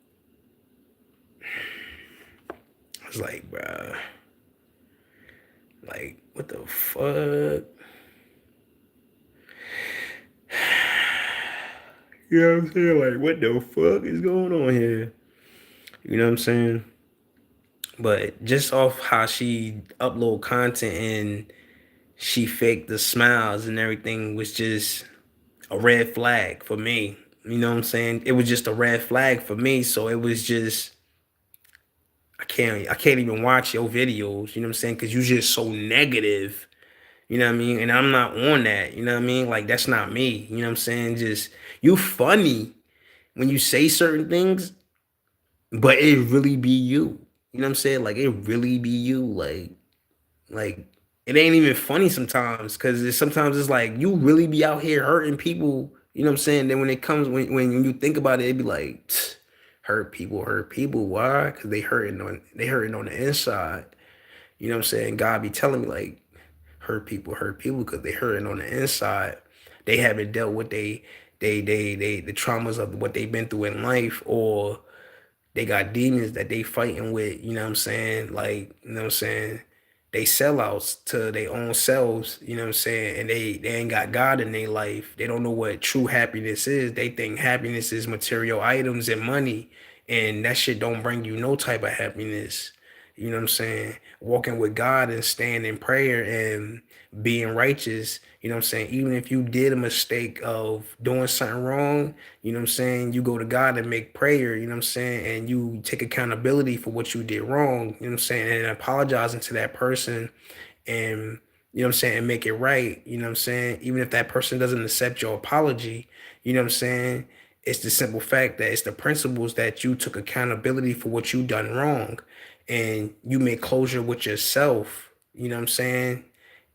I was like, bruh, like, what the fuck? You know what I'm saying? Like, what the fuck is going on here? You know what I'm saying? But just off how she upload content and she faked the smiles and everything was just a red flag for me. You know what I'm saying? It was just a red flag for me. So it was just, I can't even watch your videos, you know what I'm saying? Cause you're just so negative. You know what I mean? And I'm not on that. You know what I mean? Like, that's not me. You know what I'm saying? Just, you funny when you say certain things, but it really be you. You know what I'm saying? Like, it really be you. Like it ain't even funny sometimes because sometimes it's like you really be out here hurting people. You know what I'm saying? Then when it comes when you think about it, it be like hurt people, hurt people. Why? Because they hurting on the inside. You know what I'm saying? God be telling me like hurt people because they hurting on the inside. They haven't dealt with they the traumas of what they've been through in life, or they got demons that they fighting with, you know what I'm saying? Like, you know what I'm saying? They sellouts to their own selves, you know what I'm saying? And they ain't got God in their life. They don't know what true happiness is. They think happiness is material items and money, and that shit don't bring you no type of happiness. You know what I'm saying? Walking with God and staying in prayer and being righteous, you know what I'm saying? Even if you did a mistake of doing something wrong, you know what I'm saying? You go to God and make prayer, you know what I'm saying? And you take accountability for what you did wrong, you know what I'm saying? And apologizing to that person and, you know what I'm saying? And make it right, you know what I'm saying? Even if that person doesn't accept your apology, you know what I'm saying? It's the simple fact that it's the principles that you took accountability for what you done wrong and you make closure with yourself, you know what I'm saying?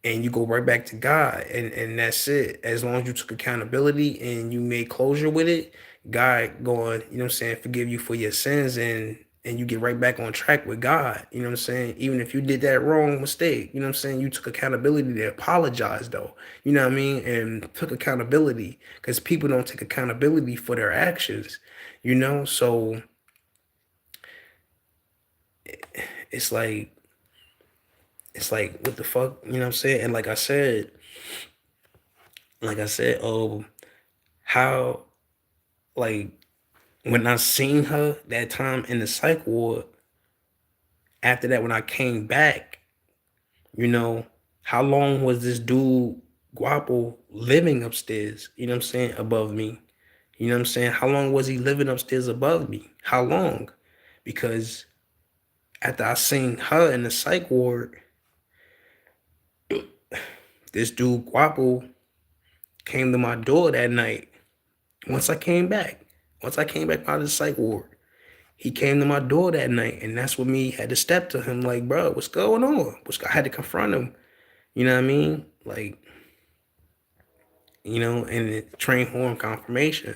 And you go right back to God, and that's it. As long as you took accountability and you made closure with it, God going, you know what I'm saying, forgive you for your sins, and you get right back on track with God. You know what I'm saying? Even if you did that wrong mistake, you know what I'm saying? You took accountability to apologize though. You know what I mean? And took accountability because people don't take accountability for their actions, you know? So it's like what the fuck, you know what I'm saying? And like I said, how like when I seen her that time in the psych ward, after that when I came back, you know, how long was this dude Guapo living upstairs, you know what I'm saying, above me? You know what I'm saying? How long was he living upstairs above me? How long? Because after I seen her in the psych ward, this dude Guapo came to my door that night. Once I came back, once I came back out of the psych ward, he came to my door that night, and that's when me had to step to him, like, bro, what's going on? I had to confront him. You know what I mean? Like, you know, and it train horn confirmation.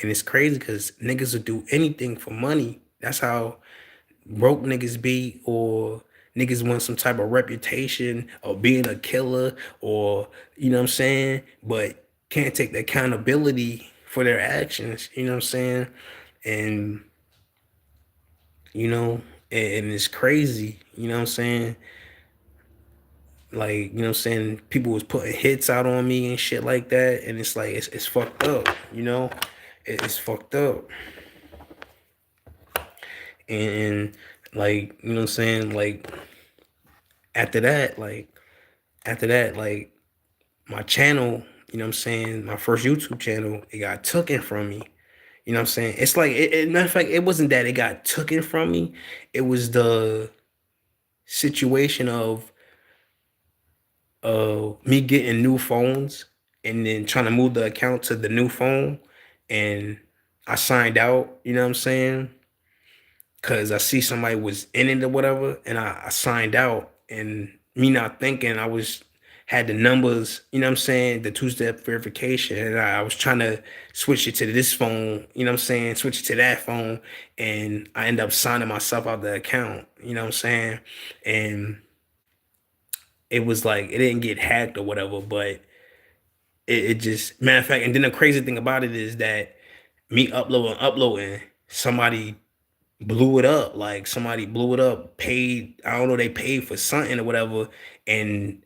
And it's crazy because niggas will do anything for money. That's how broke niggas be, or niggas want some type of reputation of being a killer, or you know what I'm saying, but can't take the accountability for their actions, you know what I'm saying? And you know, and it's crazy, you know what I'm saying? Like, you know what I'm saying, people was putting hits out on me and shit like that, and it's like it's fucked up, you know? It's fucked up. And like, you know what I'm saying, like after that, like after that, like my channel, you know what I'm saying, my first YouTube channel, it got taken from me. You know what I'm saying? It's like, matter of fact, it wasn't that it got taken from me. It was the situation of me getting new phones and then trying to move the account to the new phone, and I signed out, you know what I'm saying? Cause I see somebody was in it or whatever, and I signed out, and me not thinking I was had the numbers, you know what I'm saying, the two-step verification, and I was trying to switch it to this phone, you know what I'm saying, switch it to that phone, and I end up signing myself out the account, you know what I'm saying, and it was like it didn't get hacked or whatever, but it just matter of fact, and then the crazy thing about it is that me uploading, somebody blew it up. Like somebody blew it up, paid, I don't know, they paid for something or whatever. And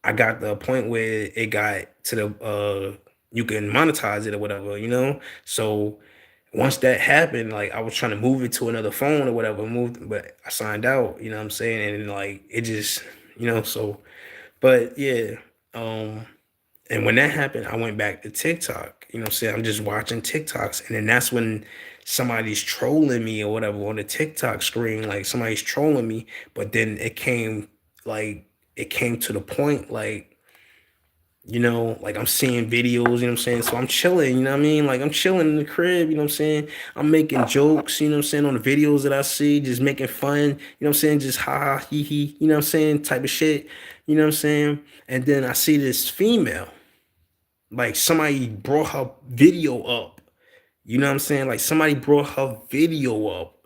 I got the point where it got to the you can monetize it or whatever, you know? So once that happened, like I was trying to move it to another phone or whatever, moved, but I signed out, you know what I'm saying? And like it just, so but yeah, um and when that happened, I went back to TikTok. You know what I'm saying? I'm just watching TikToks. And then that's when somebody's trolling me or whatever on the TikTok screen. Like somebody's trolling me. But then it came to the point, like, like I'm seeing videos, you know what I'm saying? So I'm chilling, you know what I mean? Like I'm chilling in the crib, you know what I'm saying? I'm making jokes, you know what I'm saying, on the videos that I see, just making fun, you know what I'm saying? Just ha ha he he, you know what I'm saying? Type of shit, you know what I'm saying? And then I see this female. Like somebody brought her video up. You know what I'm saying? Like somebody brought her video up.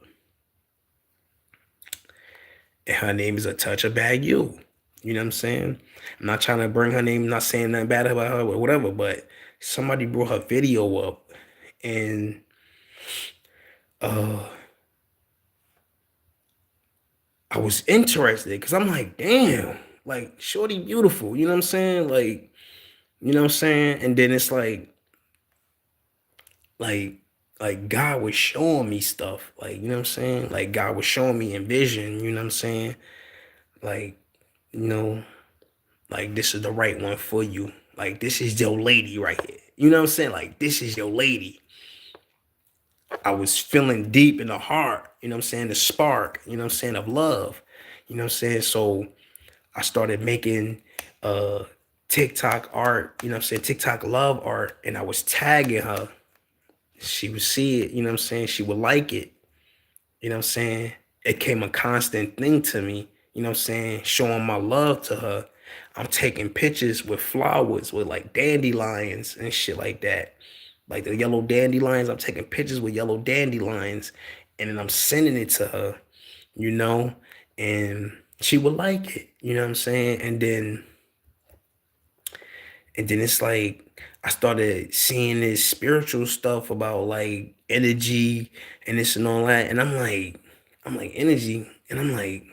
And her name is A Touch of Bad You. You know what I'm saying? I'm not trying to bring her name, not saying nothing bad about her or whatever, but somebody brought her video up. And uh I was interested because I'm like, damn, like shorty beautiful, you know what I'm saying? Like, you know what I'm saying? And then it's like God was showing me stuff, like, you know what I'm saying, like God was showing me in vision, you know what I'm saying, like, you know, like this is the right one for you, like this is your lady right here, you know what I'm saying, like this is your lady. I was feeling deep in the heart, you know what I'm saying, the spark, you know what I'm saying, of love, you know what I'm saying. So I started making uh TikTok art, you know what I'm saying, TikTok love art, and I was tagging her. She would see it, you know what I'm saying? She would like it, you know what I'm saying? It came a constant thing to me, you know what I'm saying? Showing my love to her. I'm taking pictures with flowers, with like dandelions and shit like that. Like the yellow dandelions, I'm taking pictures with yellow dandelions, and then I'm sending it to her, you know? And she would like it, you know what I'm saying? And then it's like I started seeing this spiritual stuff about like energy and this and all that. And I'm like energy. And I'm like,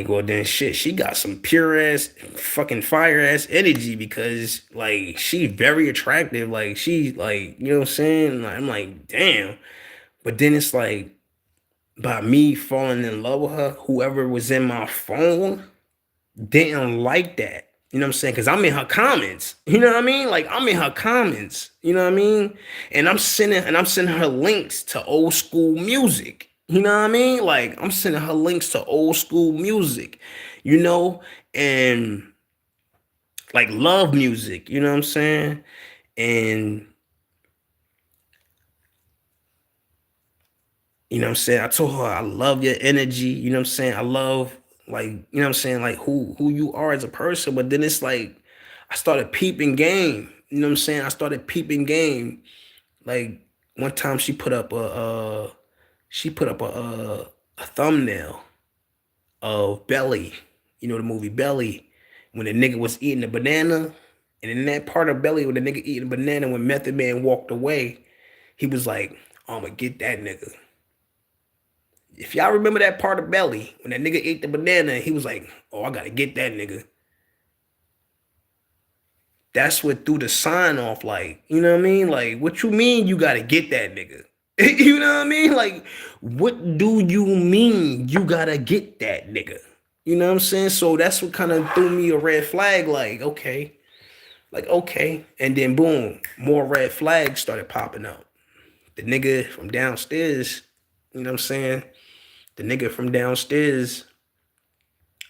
well then shit, she got some pure ass fucking fire ass energy because like she's very attractive. Like she like, you know what I'm saying? Like, I'm like, damn. But then it's like by me falling in love with her, whoever was in my phone didn't like that. You know what I'm saying? Because I'm in her comments. You know what I mean? Like I'm in her comments. You know what I mean? And I'm sending her links to old school music. You know what I mean? Like I'm sending her links to old school music, you know, and like love music, you know what I'm saying? And you know what I'm saying? I told her I love your energy, you know what I'm saying? I love like, you know what I'm saying, like who you are as a person. But then it's like I started peeping game. You know what I'm saying? I started peeping game. Like one time she put up a thumbnail of Belly. You know the movie Belly, when the nigga was eating the banana, and in that part of Belly when the nigga eating the banana, when Method Man walked away, he was like, oh, "I'm gonna get that nigga." If y'all remember that part of Belly, when that nigga ate the banana, he was like, "Oh, I gotta get that nigga." That's what threw the sign off. Like, you know what I mean? Like, what you mean you gotta get that nigga? You know what I mean? Like, what do you mean you gotta get that nigga? You know what I'm saying? So that's what kind of threw me a red flag. Like okay, and then boom, more red flags started popping up. The nigga from downstairs, you know what I'm saying? The nigga from downstairs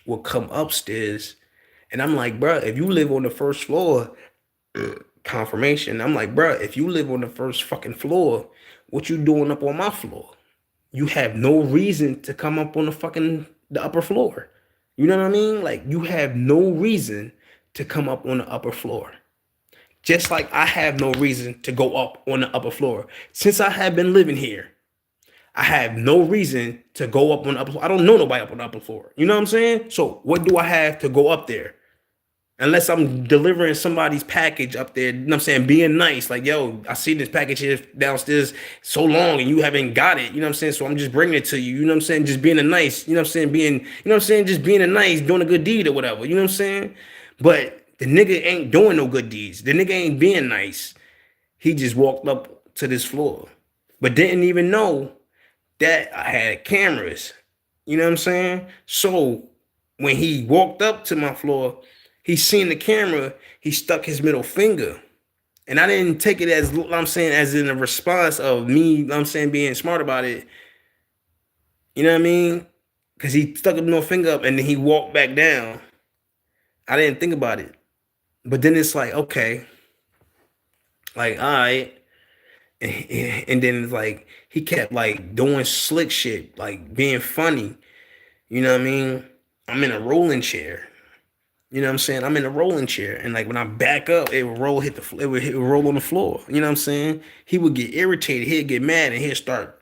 will come upstairs, and I'm like, bruh, if you live on the first floor, confirmation. I'm like, bruh, if you live on the first fucking floor, what you doing up on my floor? You have no reason to come up on the upper floor. You know what I mean? Like you have no reason to come up on the upper floor. Just like I have no reason to go up on the upper floor. Since I have been living here, I have no reason to go up on the upper floor. I don't know nobody up on the upper floor. You know what I'm saying? So what do I have to go up there? Unless I'm delivering somebody's package up there, you know what I'm saying, being nice, like, yo, I see this package here downstairs so long and you haven't got it, you know what I'm saying? So I'm just bringing it to you, you know what I'm saying? Just being a nice, you know what I'm saying? Being, you know what I'm saying? Just being a nice, doing a good deed or whatever, you know what I'm saying? But the nigga ain't doing no good deeds. The nigga ain't being nice. He just walked up to this floor, but didn't even know that I had cameras. You know what I'm saying? So when he walked up to my floor, he seen the camera, he stuck his middle finger. And I didn't take it as, you know what I'm saying, as in a response of me, you know what I'm saying, being smart about it. You know what I mean? Because he stuck his middle finger up and then he walked back down. I didn't think about it. But then it's like, okay, like, all right. And then it's like, he kept like doing slick shit, like being funny. You know what I mean? I'm in a rolling chair. You know what I'm saying? I'm in a rolling chair, and like when I back up, it would roll, it would roll on the floor. You know what I'm saying? He would get irritated. He'd get mad, and he'd start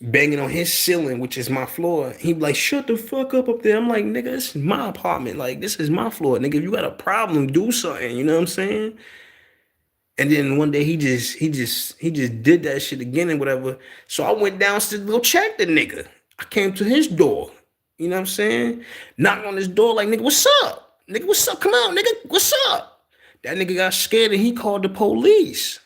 banging on his ceiling, which is my floor. He'd be like, "Shut the fuck up there." I'm like, "Nigga, this is my apartment. Like this is my floor, nigga. If you got a problem, do something." You know what I'm saying? And then one day he just did that shit again and whatever. So I went downstairs to go check the nigga. I came to his door. You know what I'm saying? Knocked on his door like, nigga, what's up? Nigga, what's up? Come on, nigga, what's up? That nigga got scared and he called the police.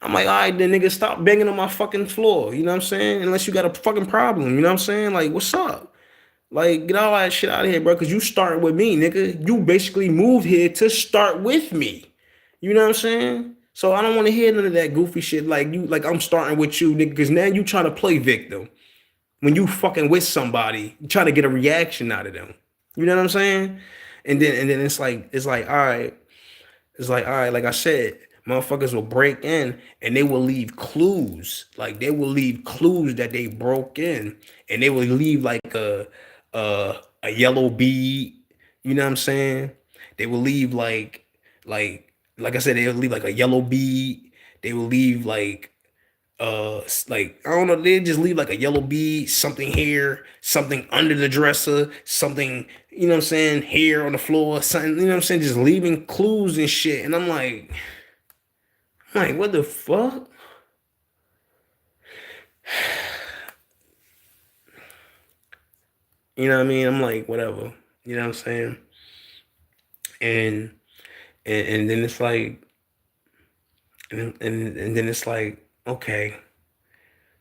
I'm like, all right, then nigga, stop banging on my fucking floor. You know what I'm saying? Unless you got a fucking problem. You know what I'm saying? Like, what's up? Like, get all that shit out of here, bro. Cause you started with me, nigga. You basically moved here to start with me. You know what I'm saying? So I don't want to hear none of that goofy shit. Like you, like I'm starting with you, nigga. Cause now you trying to play victim. When you fucking with somebody, you trying to get a reaction out of them. You know what I'm saying? And then it's like, all right, it's like, all right, like I said, motherfuckers will break in and they will leave clues. Like they will leave clues that they broke in, and they will leave like a yellow bead. You know what I'm saying? They will leave like I said, they will leave like a yellow bead. They will leave like I don't know, they just leave like a yellow bead, something here, something under the dresser, something, you know what I'm saying, here on the floor, something, you know what I'm saying, just leaving clues and shit. And I'm like, what the fuck? You know what I mean? I'm like, whatever. You know what I'm saying? And and then it's like, and then it's like, okay.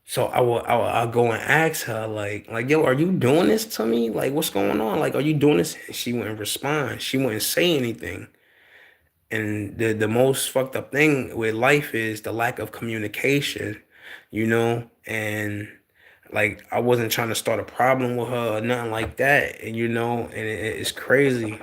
So I'll go and ask her like, yo, are you doing this to me? Like, what's going on? Like, are you doing this? And she wouldn't respond. She wouldn't say anything. And the most fucked up thing with life is the lack of communication, you know? And like I wasn't trying to start a problem with her or nothing like that. And and it's crazy.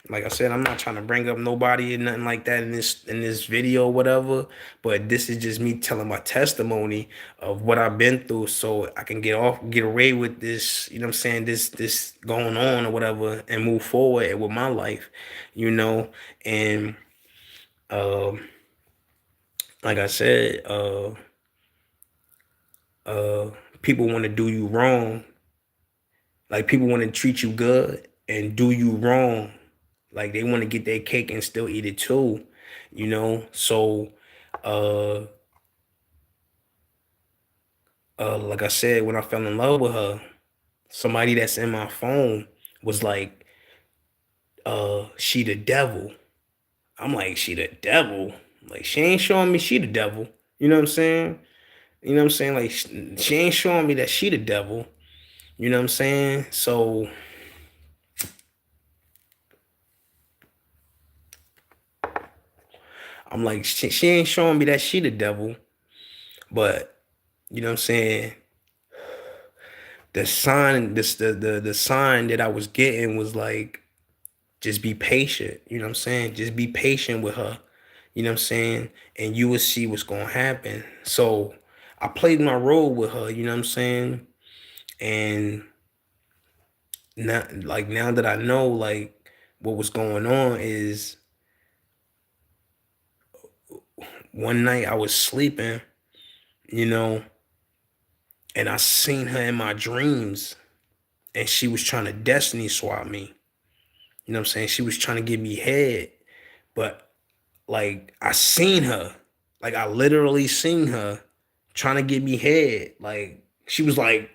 Like I said, I'm not trying to bring up nobody and nothing like that in this video or whatever. But this is just me telling my testimony of what I've been through, so I can get away with this. You know what I'm saying? This going on or whatever, and move forward with my life. You know, and um, like I said, uh, people want to do you wrong. Like people want to treat you good and do you wrong. Like they want to get their cake and still eat it too, you know. So, uh, like I said, when I fell in love with her, somebody that's in my phone was like, she the devil. I'm like, she the devil. Like she ain't showing me she the devil. You know what I'm saying? You know what I'm saying? Like she ain't showing me that she the devil. You know what I'm saying? So I'm like, she ain't showing me that she the devil, but you know what I'm saying? The sign, the sign that I was getting was like, just be patient. You know what I'm saying? Just be patient with her. You know what I'm saying? And you will see what's gonna happen. So I played my role with her, you know what I'm saying? And now that I know like what was going on is one night I was sleeping, you know, and I seen her in my dreams and she was trying to destiny swap me. You know what I'm saying? She was trying to give me head, but like I seen her. Like I literally seen her trying to give me head. Like she was like,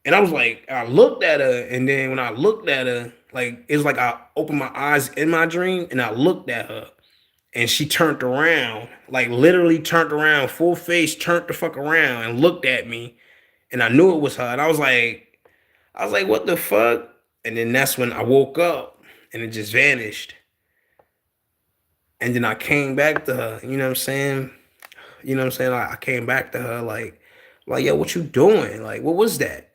and I was like, I looked at her, and then when I looked at her, like it's like I opened my eyes in my dream and I looked at her. And she turned around, like literally turned around, full face, turned the fuck around and looked at me. And I knew it was her. And I was like, what the fuck? And then that's when I woke up and it just vanished. And then I came back to her, you know what I'm saying? You know what I'm saying? Like, I came back to her like, yo, what you doing? Like, what was that?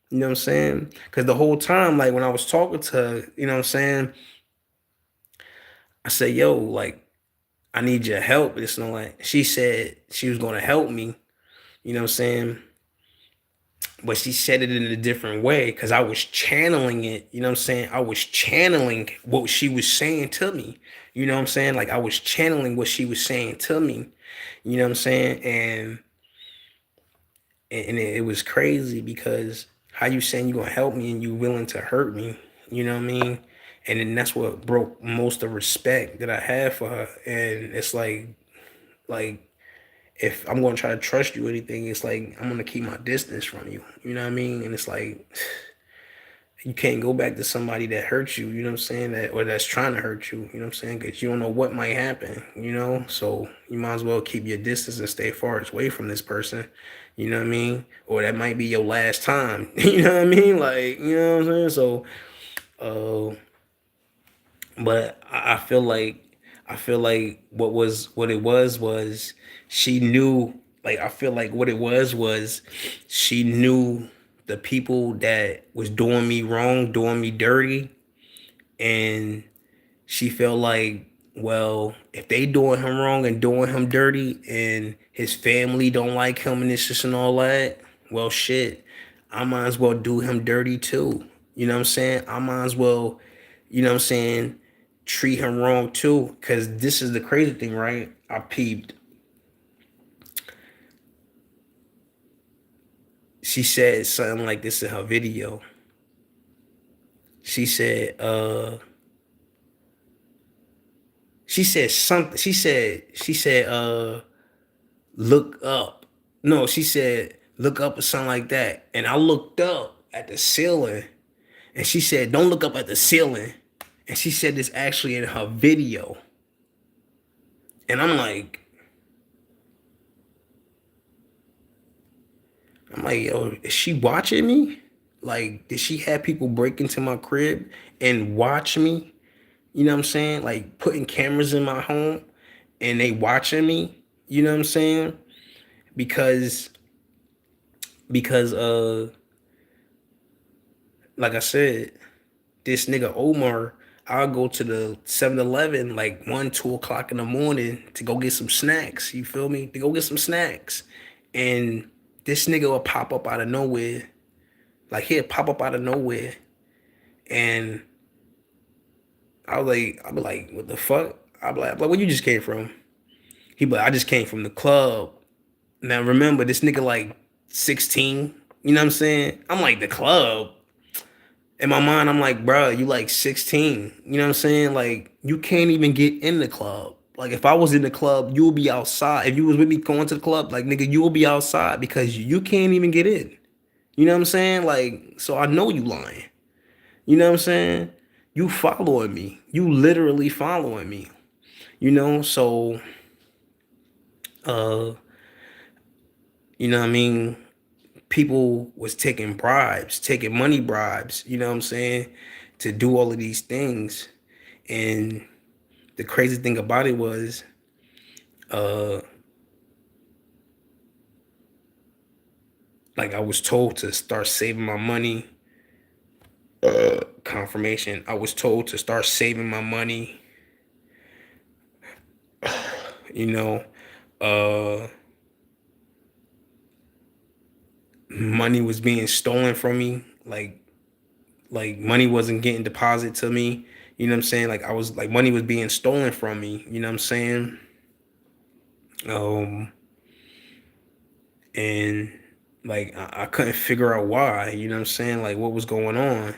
You know what I'm saying? Because the whole time, like when I was talking to her, you know what I'm saying? I said, yo, like, I need your help. It's not like she said she was gonna help me, you know what I'm saying? But she said it in a different way because I was channeling it, you know what I'm saying? I was channeling what she was saying to me. You know what I'm saying? Like I was channeling what she was saying to me. You know what I'm saying? And it was crazy because how you saying you gonna help me and you willing to hurt me, you know what I mean? And then that's what broke most of the respect that I had for her. And it's like if I'm gonna try to trust you or anything, it's like I'm gonna keep my distance from you. You know what I mean? And it's like you can't go back to somebody that hurt you, you know what I'm saying? That or that's trying to hurt you, you know what I'm saying? Because you don't know what might happen, you know? So you might as well keep your distance and stay far away from this person, you know what I mean? Or that might be your last time. You know what I mean? Like, you know what I'm saying? So uh but I feel like what it was she knew, like I feel like what it was she knew the people that was doing me wrong, doing me dirty, and she felt like, well, if they doing him wrong and doing him dirty and his family don't like him and this just and all that, well shit, I might as well do him dirty too. You know what I'm saying? I might as well, you know what I'm saying, treat him wrong too. Cause this is the crazy thing, right? I peeped. She said something like this in her video. She said, she said something. She said, look up. No, she said, look up or something like that. And I looked up at the ceiling and she said, don't look up at the ceiling. And she said this actually in her video. And I'm like, yo, is she watching me? Like, did she have people break into my crib and watch me? You know what I'm saying? Like putting cameras in my home and they watching me. You know what I'm saying? Because because like I said, this nigga Omar, I'll go to the 7-Eleven like 1, 2 o'clock in the morning to go get some snacks. You feel me? To go get some snacks. And this nigga will pop up out of nowhere. Like he'll pop up out of nowhere. And I'll be like, what the fuck? I'll be like, where you just came from? He be like, I just came from the club. Now remember, this nigga like 16. You know what I'm saying? I'm like, the club. In my mind, I'm like, bro, you like 16. You know what I'm saying? Like, you can't even get in the club. Like, if I was in the club, you would be outside. If you was with me going to the club, like, nigga, you will be outside because you can't even get in. You know what I'm saying? Like, so I know you lying. You know what I'm saying? You following me. You literally following me. You know, so uh, you know what I mean? people was taking bribes, taking money bribes, you know what I'm saying, to do all of these things. And the crazy thing about it was, uh, like I was told to start saving my money. Confirmation. I was told to start saving my money. You know, uh, money was being stolen from me. Like money wasn't getting deposited to me. You know what I'm saying? Like I was like money was being stolen from me. You know what I'm saying? Um, and like I couldn't figure out why. You know what I'm saying? Like what was going on?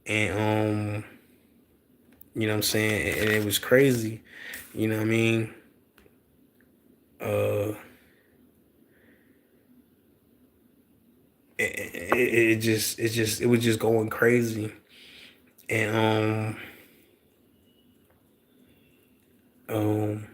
And you know what I'm saying? And it was crazy. You know what I mean? Uh, it was just going crazy. And um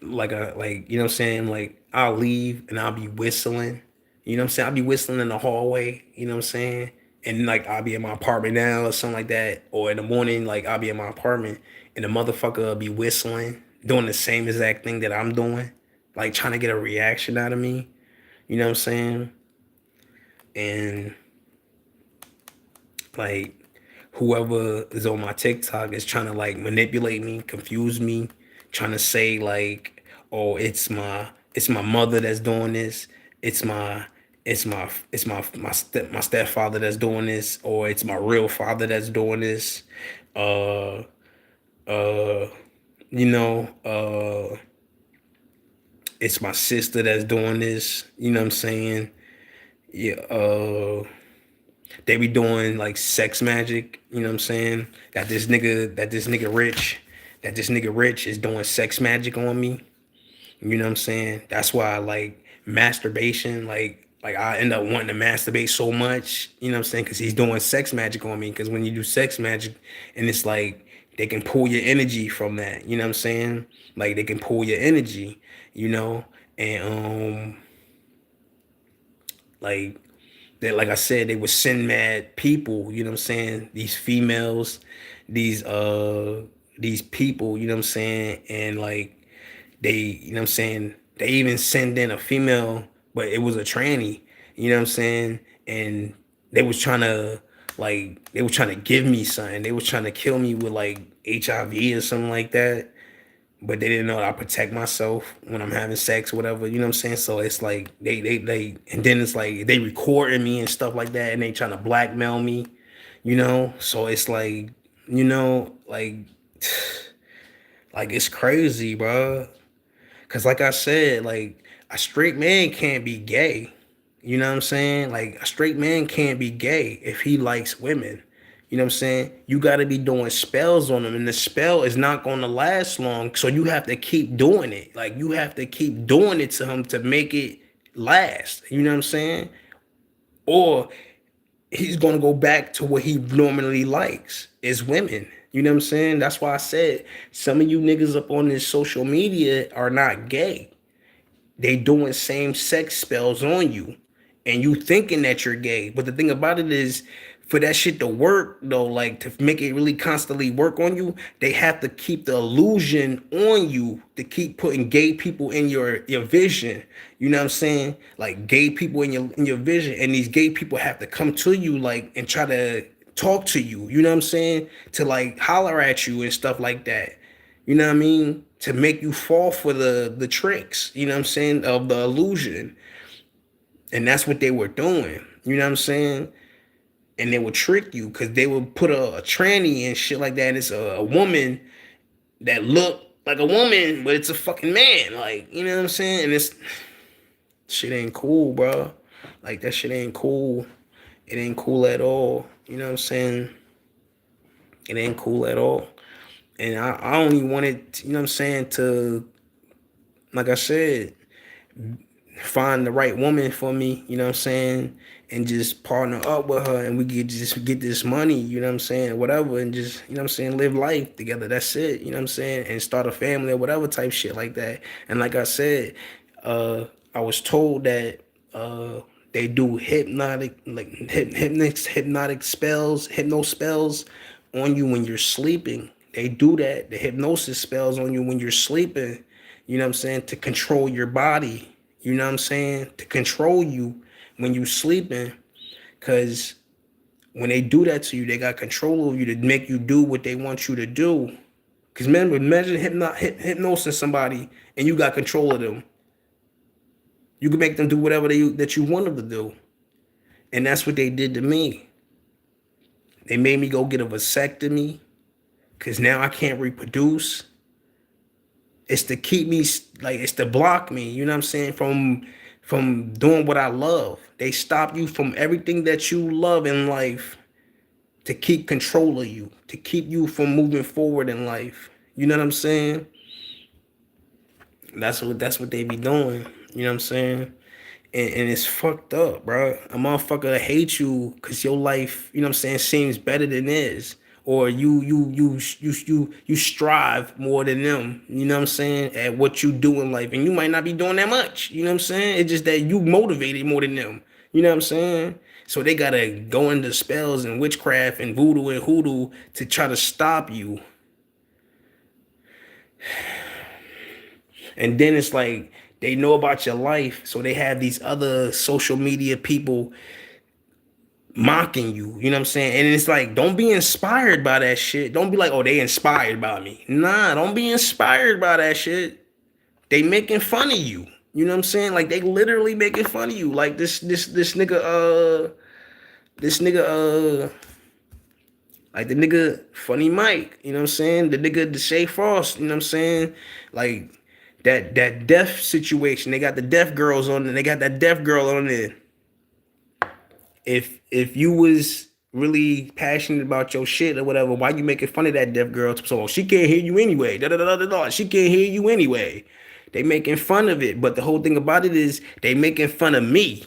like you know what I'm saying, like I'll leave and I'll be whistling, you know what I'm saying, I'll be whistling in the hallway, you know what I'm saying, and like I'll be in my apartment now or something like that, or in the morning like I'll be in my apartment and the motherfucker will be whistling doing the same exact thing that I'm doing, like trying to get a reaction out of me, you know what I'm saying. And like whoever is on my TikTok is trying to like manipulate me, confuse me, trying to say like, oh, it's my mother that's doing this, it's my my stepfather that's doing this, or it's my real father that's doing this. Uh uh you know, it's my sister that's doing this, you know what I'm saying? Yeah, they be doing like sex magic, you know what I'm saying? That this nigga rich is doing sex magic on me. You know what I'm saying? That's why like masturbation, like I end up wanting to masturbate so much, you know what I'm saying? Cause he's doing sex magic on me. Cause when you do sex magic and it's like they can pull your energy from that, you know what I'm saying? Like they can pull your energy, you know? And like that, like I said, they were sin mad people, you know what I'm saying? These females, these uh these people, you know what I'm saying? And like they, you know what I'm saying, they even send in a female, but it was a tranny, you know what I'm saying? And they was trying to they were trying to give me something. They was trying to kill me with like HIV or something like that, but they didn't know I protect myself when I'm having sex, whatever. You know what I'm saying? So it's like and then it's like they recording me and stuff like that, and they trying to blackmail me. You know, so it's like, you know, like it's crazy, bro. Cause like I said, like a straight man can't be gay. You know what I'm saying? Like a straight man can't be gay if he likes women. You know what I'm saying? You got to be doing spells on them, and the spell is not going to last long. So you have to keep doing it. Like you have to keep doing it to him to make it last. You know what I'm saying? Or he's going to go back to what he normally likes is women. You know what I'm saying? That's why I said some of you niggas up on this social media are not gay. They doing same sex spells on you and you thinking that you're gay. But the thing about it is, for that shit to work though, like to make it really constantly work on you, they have to keep the illusion on you to keep putting gay people in your vision. You know what I'm saying? Like gay people in your vision, and these gay people have to come to you like and try to talk to you. You know what I'm saying? To like holler at you and stuff like that. You know what I mean? To make you fall for the tricks, you know what I'm saying, of the illusion. And that's what they were doing. You know what I'm saying? And they would trick you because they would put a tranny and shit like that. And it's a woman that look like a woman, but it's a fucking man. Like, you know what I'm saying? And it's shit ain't cool, bro. Like that shit ain't cool. It ain't cool at all. You know what I'm saying? It ain't cool at all. And I only wanted, you know what I'm saying, to, like I said, find the right woman for me, you know what I'm saying, and just partner up with her and we could just get this money, you know what I'm saying, whatever, and just, you know what I'm saying, live life together. That's it, you know what I'm saying, and start a family or whatever type shit like that. And like I said, I was told that uh they do hypnotic like hypnotic spells, hypno spells on you when you're sleeping. They do that, the hypnosis spells on you when you're sleeping, you know what I'm saying, to control your body. You know what I'm saying? To control you when you sleeping. Cause when they do that to you, they got control of you to make you do what they want you to do. Cause remember, imagine hypnosis somebody and you got control of them. You can make them do whatever that you want them to do. And that's what they did to me. They made me go get a vasectomy because now I can't reproduce. It's to keep me, like, it's to block me, you know what I'm saying, from doing what I love. They stop you from everything that you love in life to keep control of you, to keep you from moving forward in life. You know what I'm saying? That's what they be doing. You know what I'm saying? And it's fucked up, bro. A motherfucker hate you because your life, you know what I'm saying, seems better than theirs. Or you strive more than them, you know what I'm saying, at what you do in life. And you might not be doing that much, you know what I'm saying? It's just that you motivated more than them. You know what I'm saying? So they gotta go into spells and witchcraft and voodoo and hoodoo to try to stop you. And then it's like they know about your life, so they have these other social media people mocking you, you know what I'm saying? And it's like, don't be inspired by that shit. Don't be like, oh, they inspired by me. Nah, don't be inspired by that shit. They making fun of you. You know what I'm saying? Like they literally making fun of you. Like this nigga like the nigga Funny Mike, you know what I'm saying? The nigga Deshae Frost, you know what I'm saying? Like that deaf situation. They got the deaf girls on, and they got that deaf girl on there. If you was really passionate about your shit or whatever, why you making fun of that deaf girl? So she can't hear you anyway. Da, da, da, da, da. She can't hear you anyway. They making fun of it, but the whole thing about it is they making fun of me.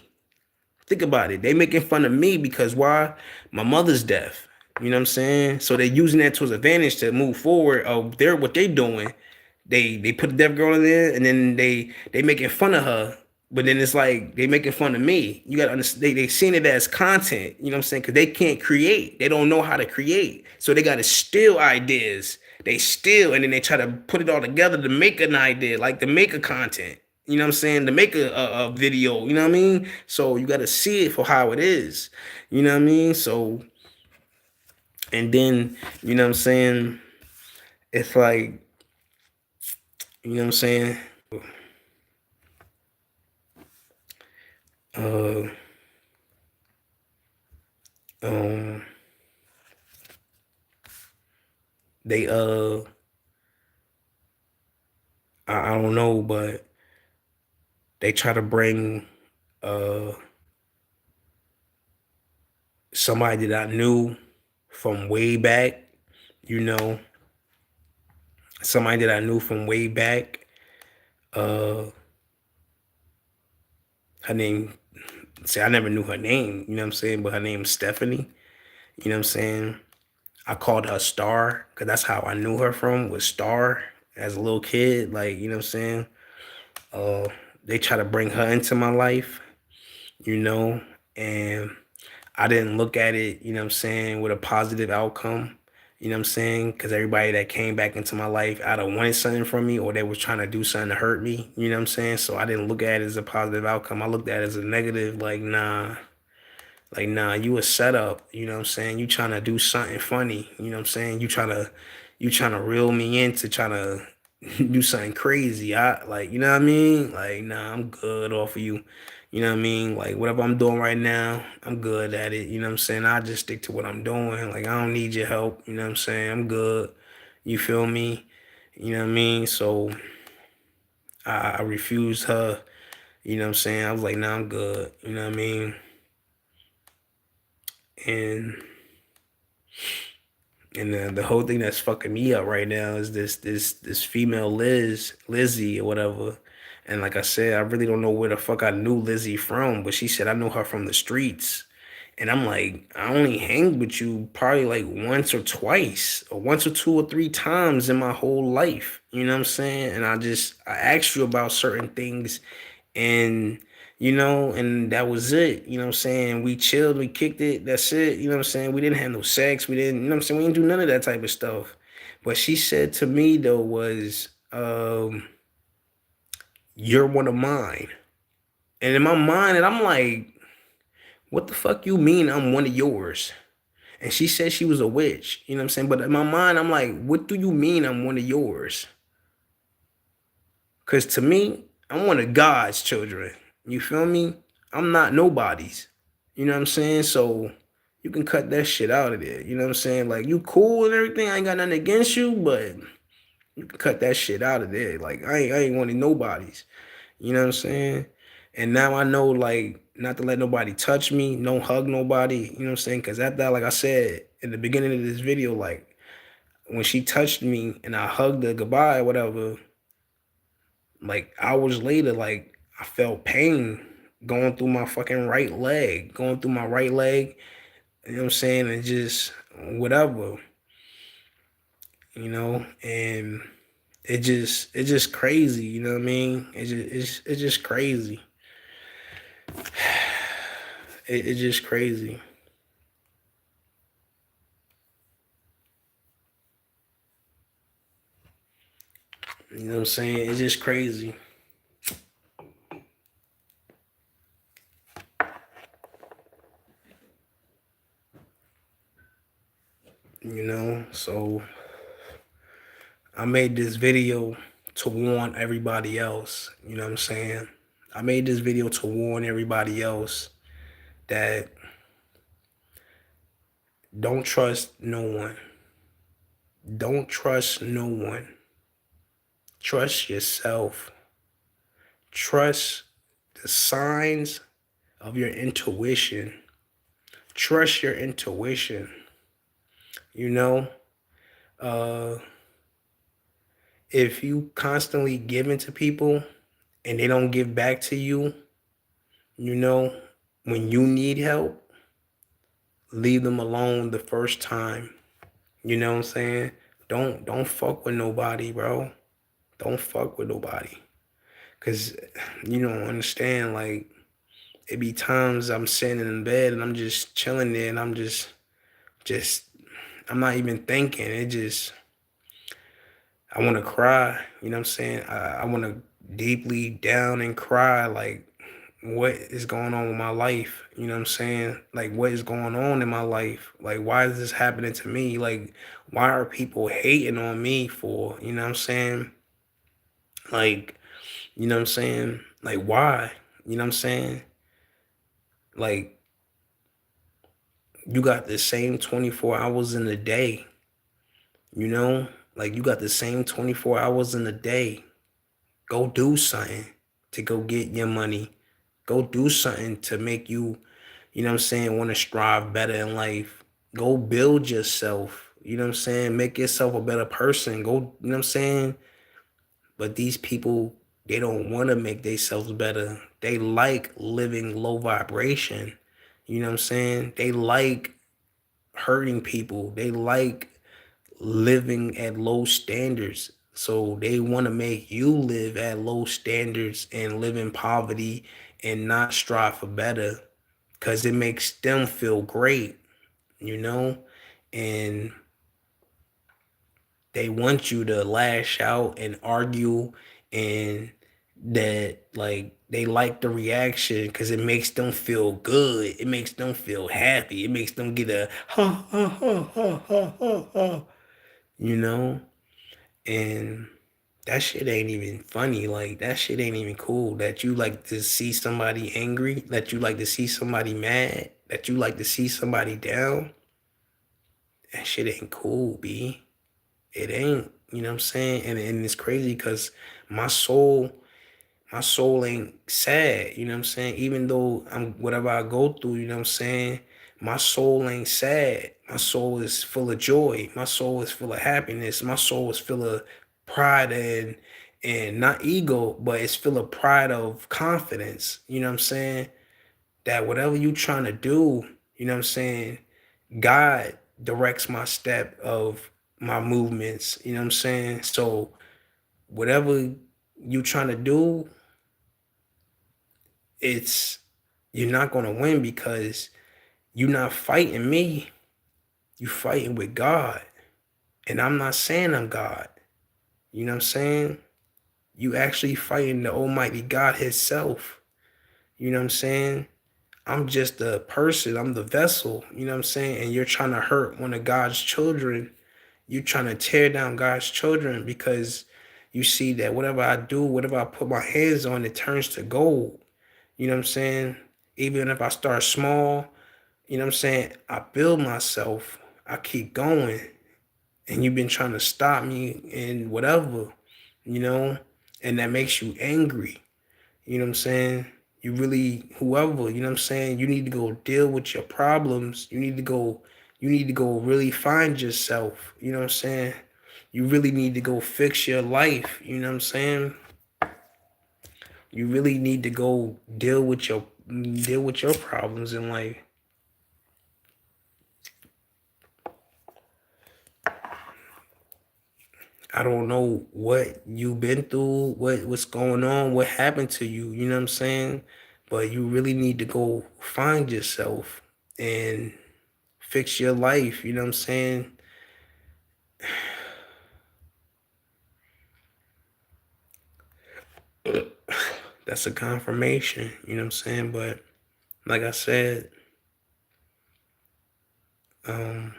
Think about it. They making fun of me because why? My mother's deaf. You know what I'm saying? So they're using that to his advantage to move forward. Of they're what they doing. They put a deaf girl in there, and then they making fun of her. But then it's like they making fun of me. You gotta understand. They seeing it as content. You know what I'm saying? Because they can't create. They don't know how to create. So they gotta steal ideas. They steal, and then they try to put it all together to make an idea, like to make a content. You know what I'm saying? To make a video. You know what I mean? So you gotta see it for how it is. You know what I mean? So and then you know what I'm saying? It's like, you know what I'm saying? Uh, um, they I don't know, but they try to bring uh somebody that I knew from way back, you know, somebody that I knew from way back. Uh, her name. See, I never knew her name. You know what I'm saying? But her name is Stephanie. You know what I'm saying? I called her Star because that's how I knew her from, was Star as a little kid. Like, you know what I'm saying? Uh, they try to bring her into my life, you know, and I didn't look at it, you know what I'm saying, with a positive outcome, you know what I'm saying? Because everybody that came back into my life either wanted something from me or they was trying to do something to hurt me, you know what I'm saying? So I didn't look at it as a positive outcome. I looked at it as a negative, like, nah, you a setup, you know what I'm saying? You trying to do something funny, you know what I'm saying? You trying to reel me into trying to do something crazy. I like, you know what I mean? Like, nah, I'm good off of you. You know what I mean? Like whatever I'm doing right now, I'm good at it. You know what I'm saying? I just stick to what I'm doing. Like I don't need your help. You know what I'm saying? I'm good. You feel me? You know what I mean? So I refused her. You know what I'm saying? I was like, nah, I'm good. You know what I mean? And the whole thing that's fucking me up right now is this female Lizzie or whatever. And like I said, I really don't know where the fuck I knew Lizzie from, but she said I know her from the streets. And I'm like, I only hanged with you probably like once or twice, or once or two or three times in my whole life. You know what I'm saying? And I asked you about certain things And and that was it. You know what I'm saying? We chilled, we kicked it, that's it. You know what I'm saying? We didn't have no sex, we didn't, you know what I'm saying? We didn't do none of that type of stuff. But she said to me though was, you're one of mine. And in my mind, and I'm like, what the fuck you mean I'm one of yours? And she said she was a witch, you know what I'm saying? But in my mind, I'm like, what do you mean I'm one of yours? Because to me, I'm one of God's children. You feel me? I'm not nobody's. You know what I'm saying? So you can cut that shit out of there. You know what I'm saying? Like, you cool and everything. I ain't got nothing against you, but you can cut that shit out of there. Like, I ain't one of nobody's. You know what I'm saying? And now I know, like, not to let nobody touch me, don't hug nobody. You know what I'm saying? Because after that, like I said in the beginning of this video, like, when she touched me and I hugged her goodbye or whatever, like hours later, like I felt pain going through my fucking right leg, going through my right leg. You know what I'm saying? And just whatever, and it's just crazy. You know what I mean? It's just crazy. It's just crazy. You know what I'm saying? It's just crazy. So I made this video to warn everybody else. You know what I'm saying? I made this video to warn everybody else that don't trust no one. Don't trust no one. Trust yourself. Trust the signs of your intuition. Trust your intuition. You know, uh, if you constantly giving to people and they don't give back to you, you know, when you need help, leave them alone the first time. You know what I'm saying? Don't fuck with nobody, bro. Don't fuck with nobody. Cause you don't understand, like, it be times I'm sitting in bed and I'm just chilling there and I'm just I'm not even thinking. I wanna cry, you know what I'm saying? I wanna deeply down and cry, like, what is going on with my life? You know what I'm saying? Like, what is going on in my life? Like, why is this happening to me? Like, why are people hating on me for, you know what I'm saying? Like, you know what I'm saying? Like, why? You know what I'm saying? Like, you got the same 24 hours in a day, you know? Like, you got the same 24 hours in a day. Go do something to go get your money. Go do something to make you, you know what I'm saying, want to strive better in life. Go build yourself. You know what I'm saying? Make yourself a better person. Go, you know what I'm saying? But these people, they don't want to make themselves better. They like living low vibration. You know what I'm saying? They like hurting people. They like living at low standards. So they want to make you live at low standards and live in poverty and not strive for better because it makes them feel great, you know? And they want you to lash out and argue, and that, like, they like the reaction because it makes them feel good. It makes them feel happy. It makes them get a ha ha ha ha ha ha ha, you know? And that shit ain't even funny. Like, that shit ain't even cool. That you like to see somebody angry, that you like to see somebody mad, that you like to see somebody down. That shit ain't cool, B. It ain't, you know what I'm saying? And it's crazy because my soul, my soul ain't sad, you know what I'm saying? Even though I'm whatever I go through, you know what I'm saying? My soul ain't sad. My soul is full of joy. My soul is full of happiness. My soul is full of pride and not ego, but it's full of pride of confidence. You know what I'm saying? That whatever you trying to do, you know what I'm saying? God directs my step of my movements, you know what I'm saying? So whatever you trying to do, it's you're not gonna win because you're not fighting me. You fighting with God. And I'm not saying I'm God. You know what I'm saying? You actually fighting the Almighty God Himself. You know what I'm saying? I'm just the person, I'm the vessel, you know what I'm saying? And you're trying to hurt one of God's children. You're trying to tear down God's children because you see that whatever I do, whatever I put my hands on, it turns to gold. You know what I'm saying? Even if I start small, you know what I'm saying? I build myself, I keep going. And you've been trying to stop me and whatever, you know, and that makes you angry. You know what I'm saying? You really, whoever, you know what I'm saying? You need to go deal with your problems. You need to go really find yourself. You know what I'm saying? You really need to go fix your life. You know what I'm saying? You really need to go deal with your problems in life. I don't know what you've been through, what's going on, what happened to you, you know what I'm saying? But you really need to go find yourself and fix your life, you know what I'm saying? That's a confirmation, you know what I'm saying? But like I said, um,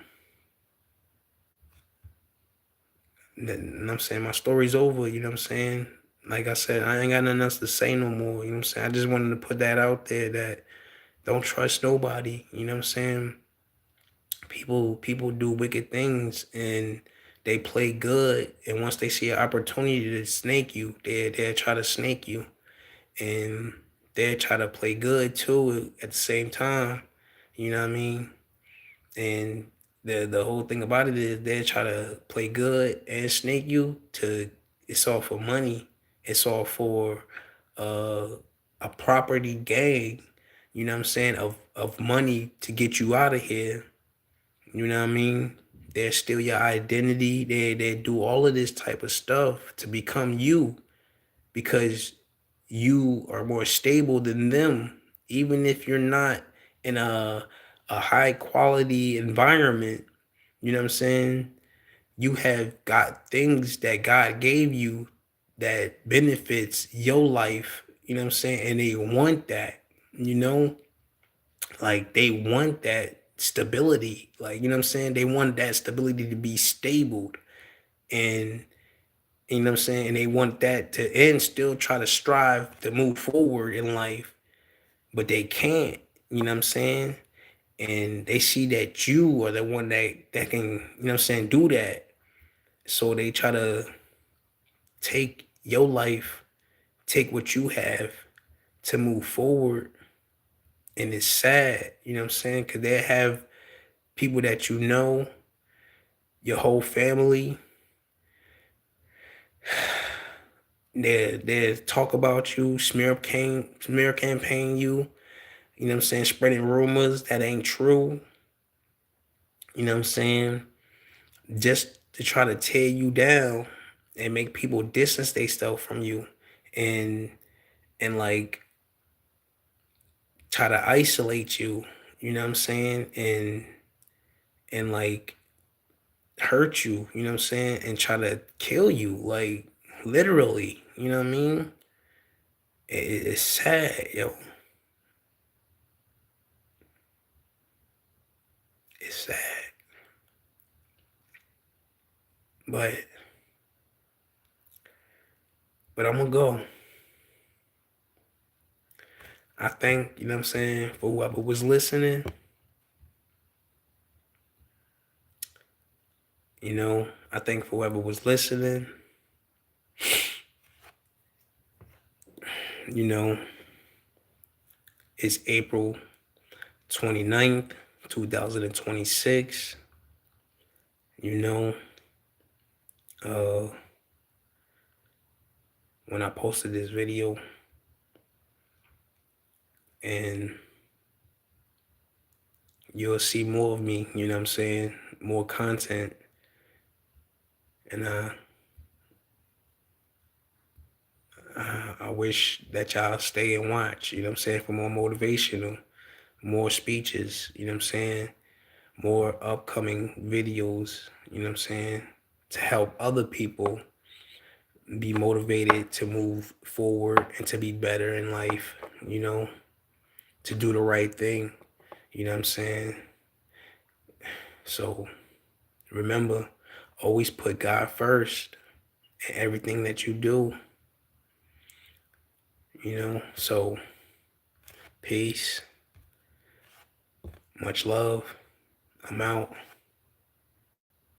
you know what I'm saying, my story's over, you know what I'm saying? Like I said, I ain't got nothing else to say no more, you know what I'm saying? I just wanted to put that out there that don't trust nobody, you know what I'm saying? People do wicked things and they play good, and once they see an opportunity to snake you, they try to snake you, and they try to play good too at the same time. You know what I mean? And the whole thing about it is they try to play good and snake you to it's all for money. It's all for uh a property gain, you know what I'm saying, of money to get you out of here. You know what I mean? They steal your identity. They do all of this type of stuff to become you because you are more stable than them. Even if you're not in a high quality environment, you know what I'm saying? You have got things that God gave you that benefits your life, you know what I'm saying? And they want that, you know? Like they want that stability. Like, you know what I'm saying? They want that stability to be stable. And you know what I'm saying? And they want that to and still try to strive to move forward in life, but they can't, you know what I'm saying? And they see that you are the one that can, you know what I'm saying, do that. So they try to take your life, take what you have to move forward. And it's sad, you know what I'm saying? Because they have people that you know, your whole family, they talk about you, smear campaign you, you know what I'm saying, spreading rumors that ain't true, you know what I'm saying, just to try to tear you down and make people distance themselves from you and like try to isolate you, you know what I'm saying, and like hurt you, you know what I'm saying, and try to kill you, like literally, you know what I mean? It's sad, yo. It's sad. But I'm gonna go. I think, you know what I'm saying, for whoever was listening, you know, I think for whoever was listening, you know, it's April 29th, 2026. You know, uh, when I posted this video, and you'll see more of me, you know what I'm saying, more content. And I wish that y'all stay and watch, you know what I'm saying, for more motivational, more speeches, you know what I'm saying, more upcoming videos, you know what I'm saying, to help other people be motivated to move forward and to be better in life, you know, to do the right thing, you know what I'm saying? So remember, always put God first in everything that you do, you know? So peace, much love. I'm out.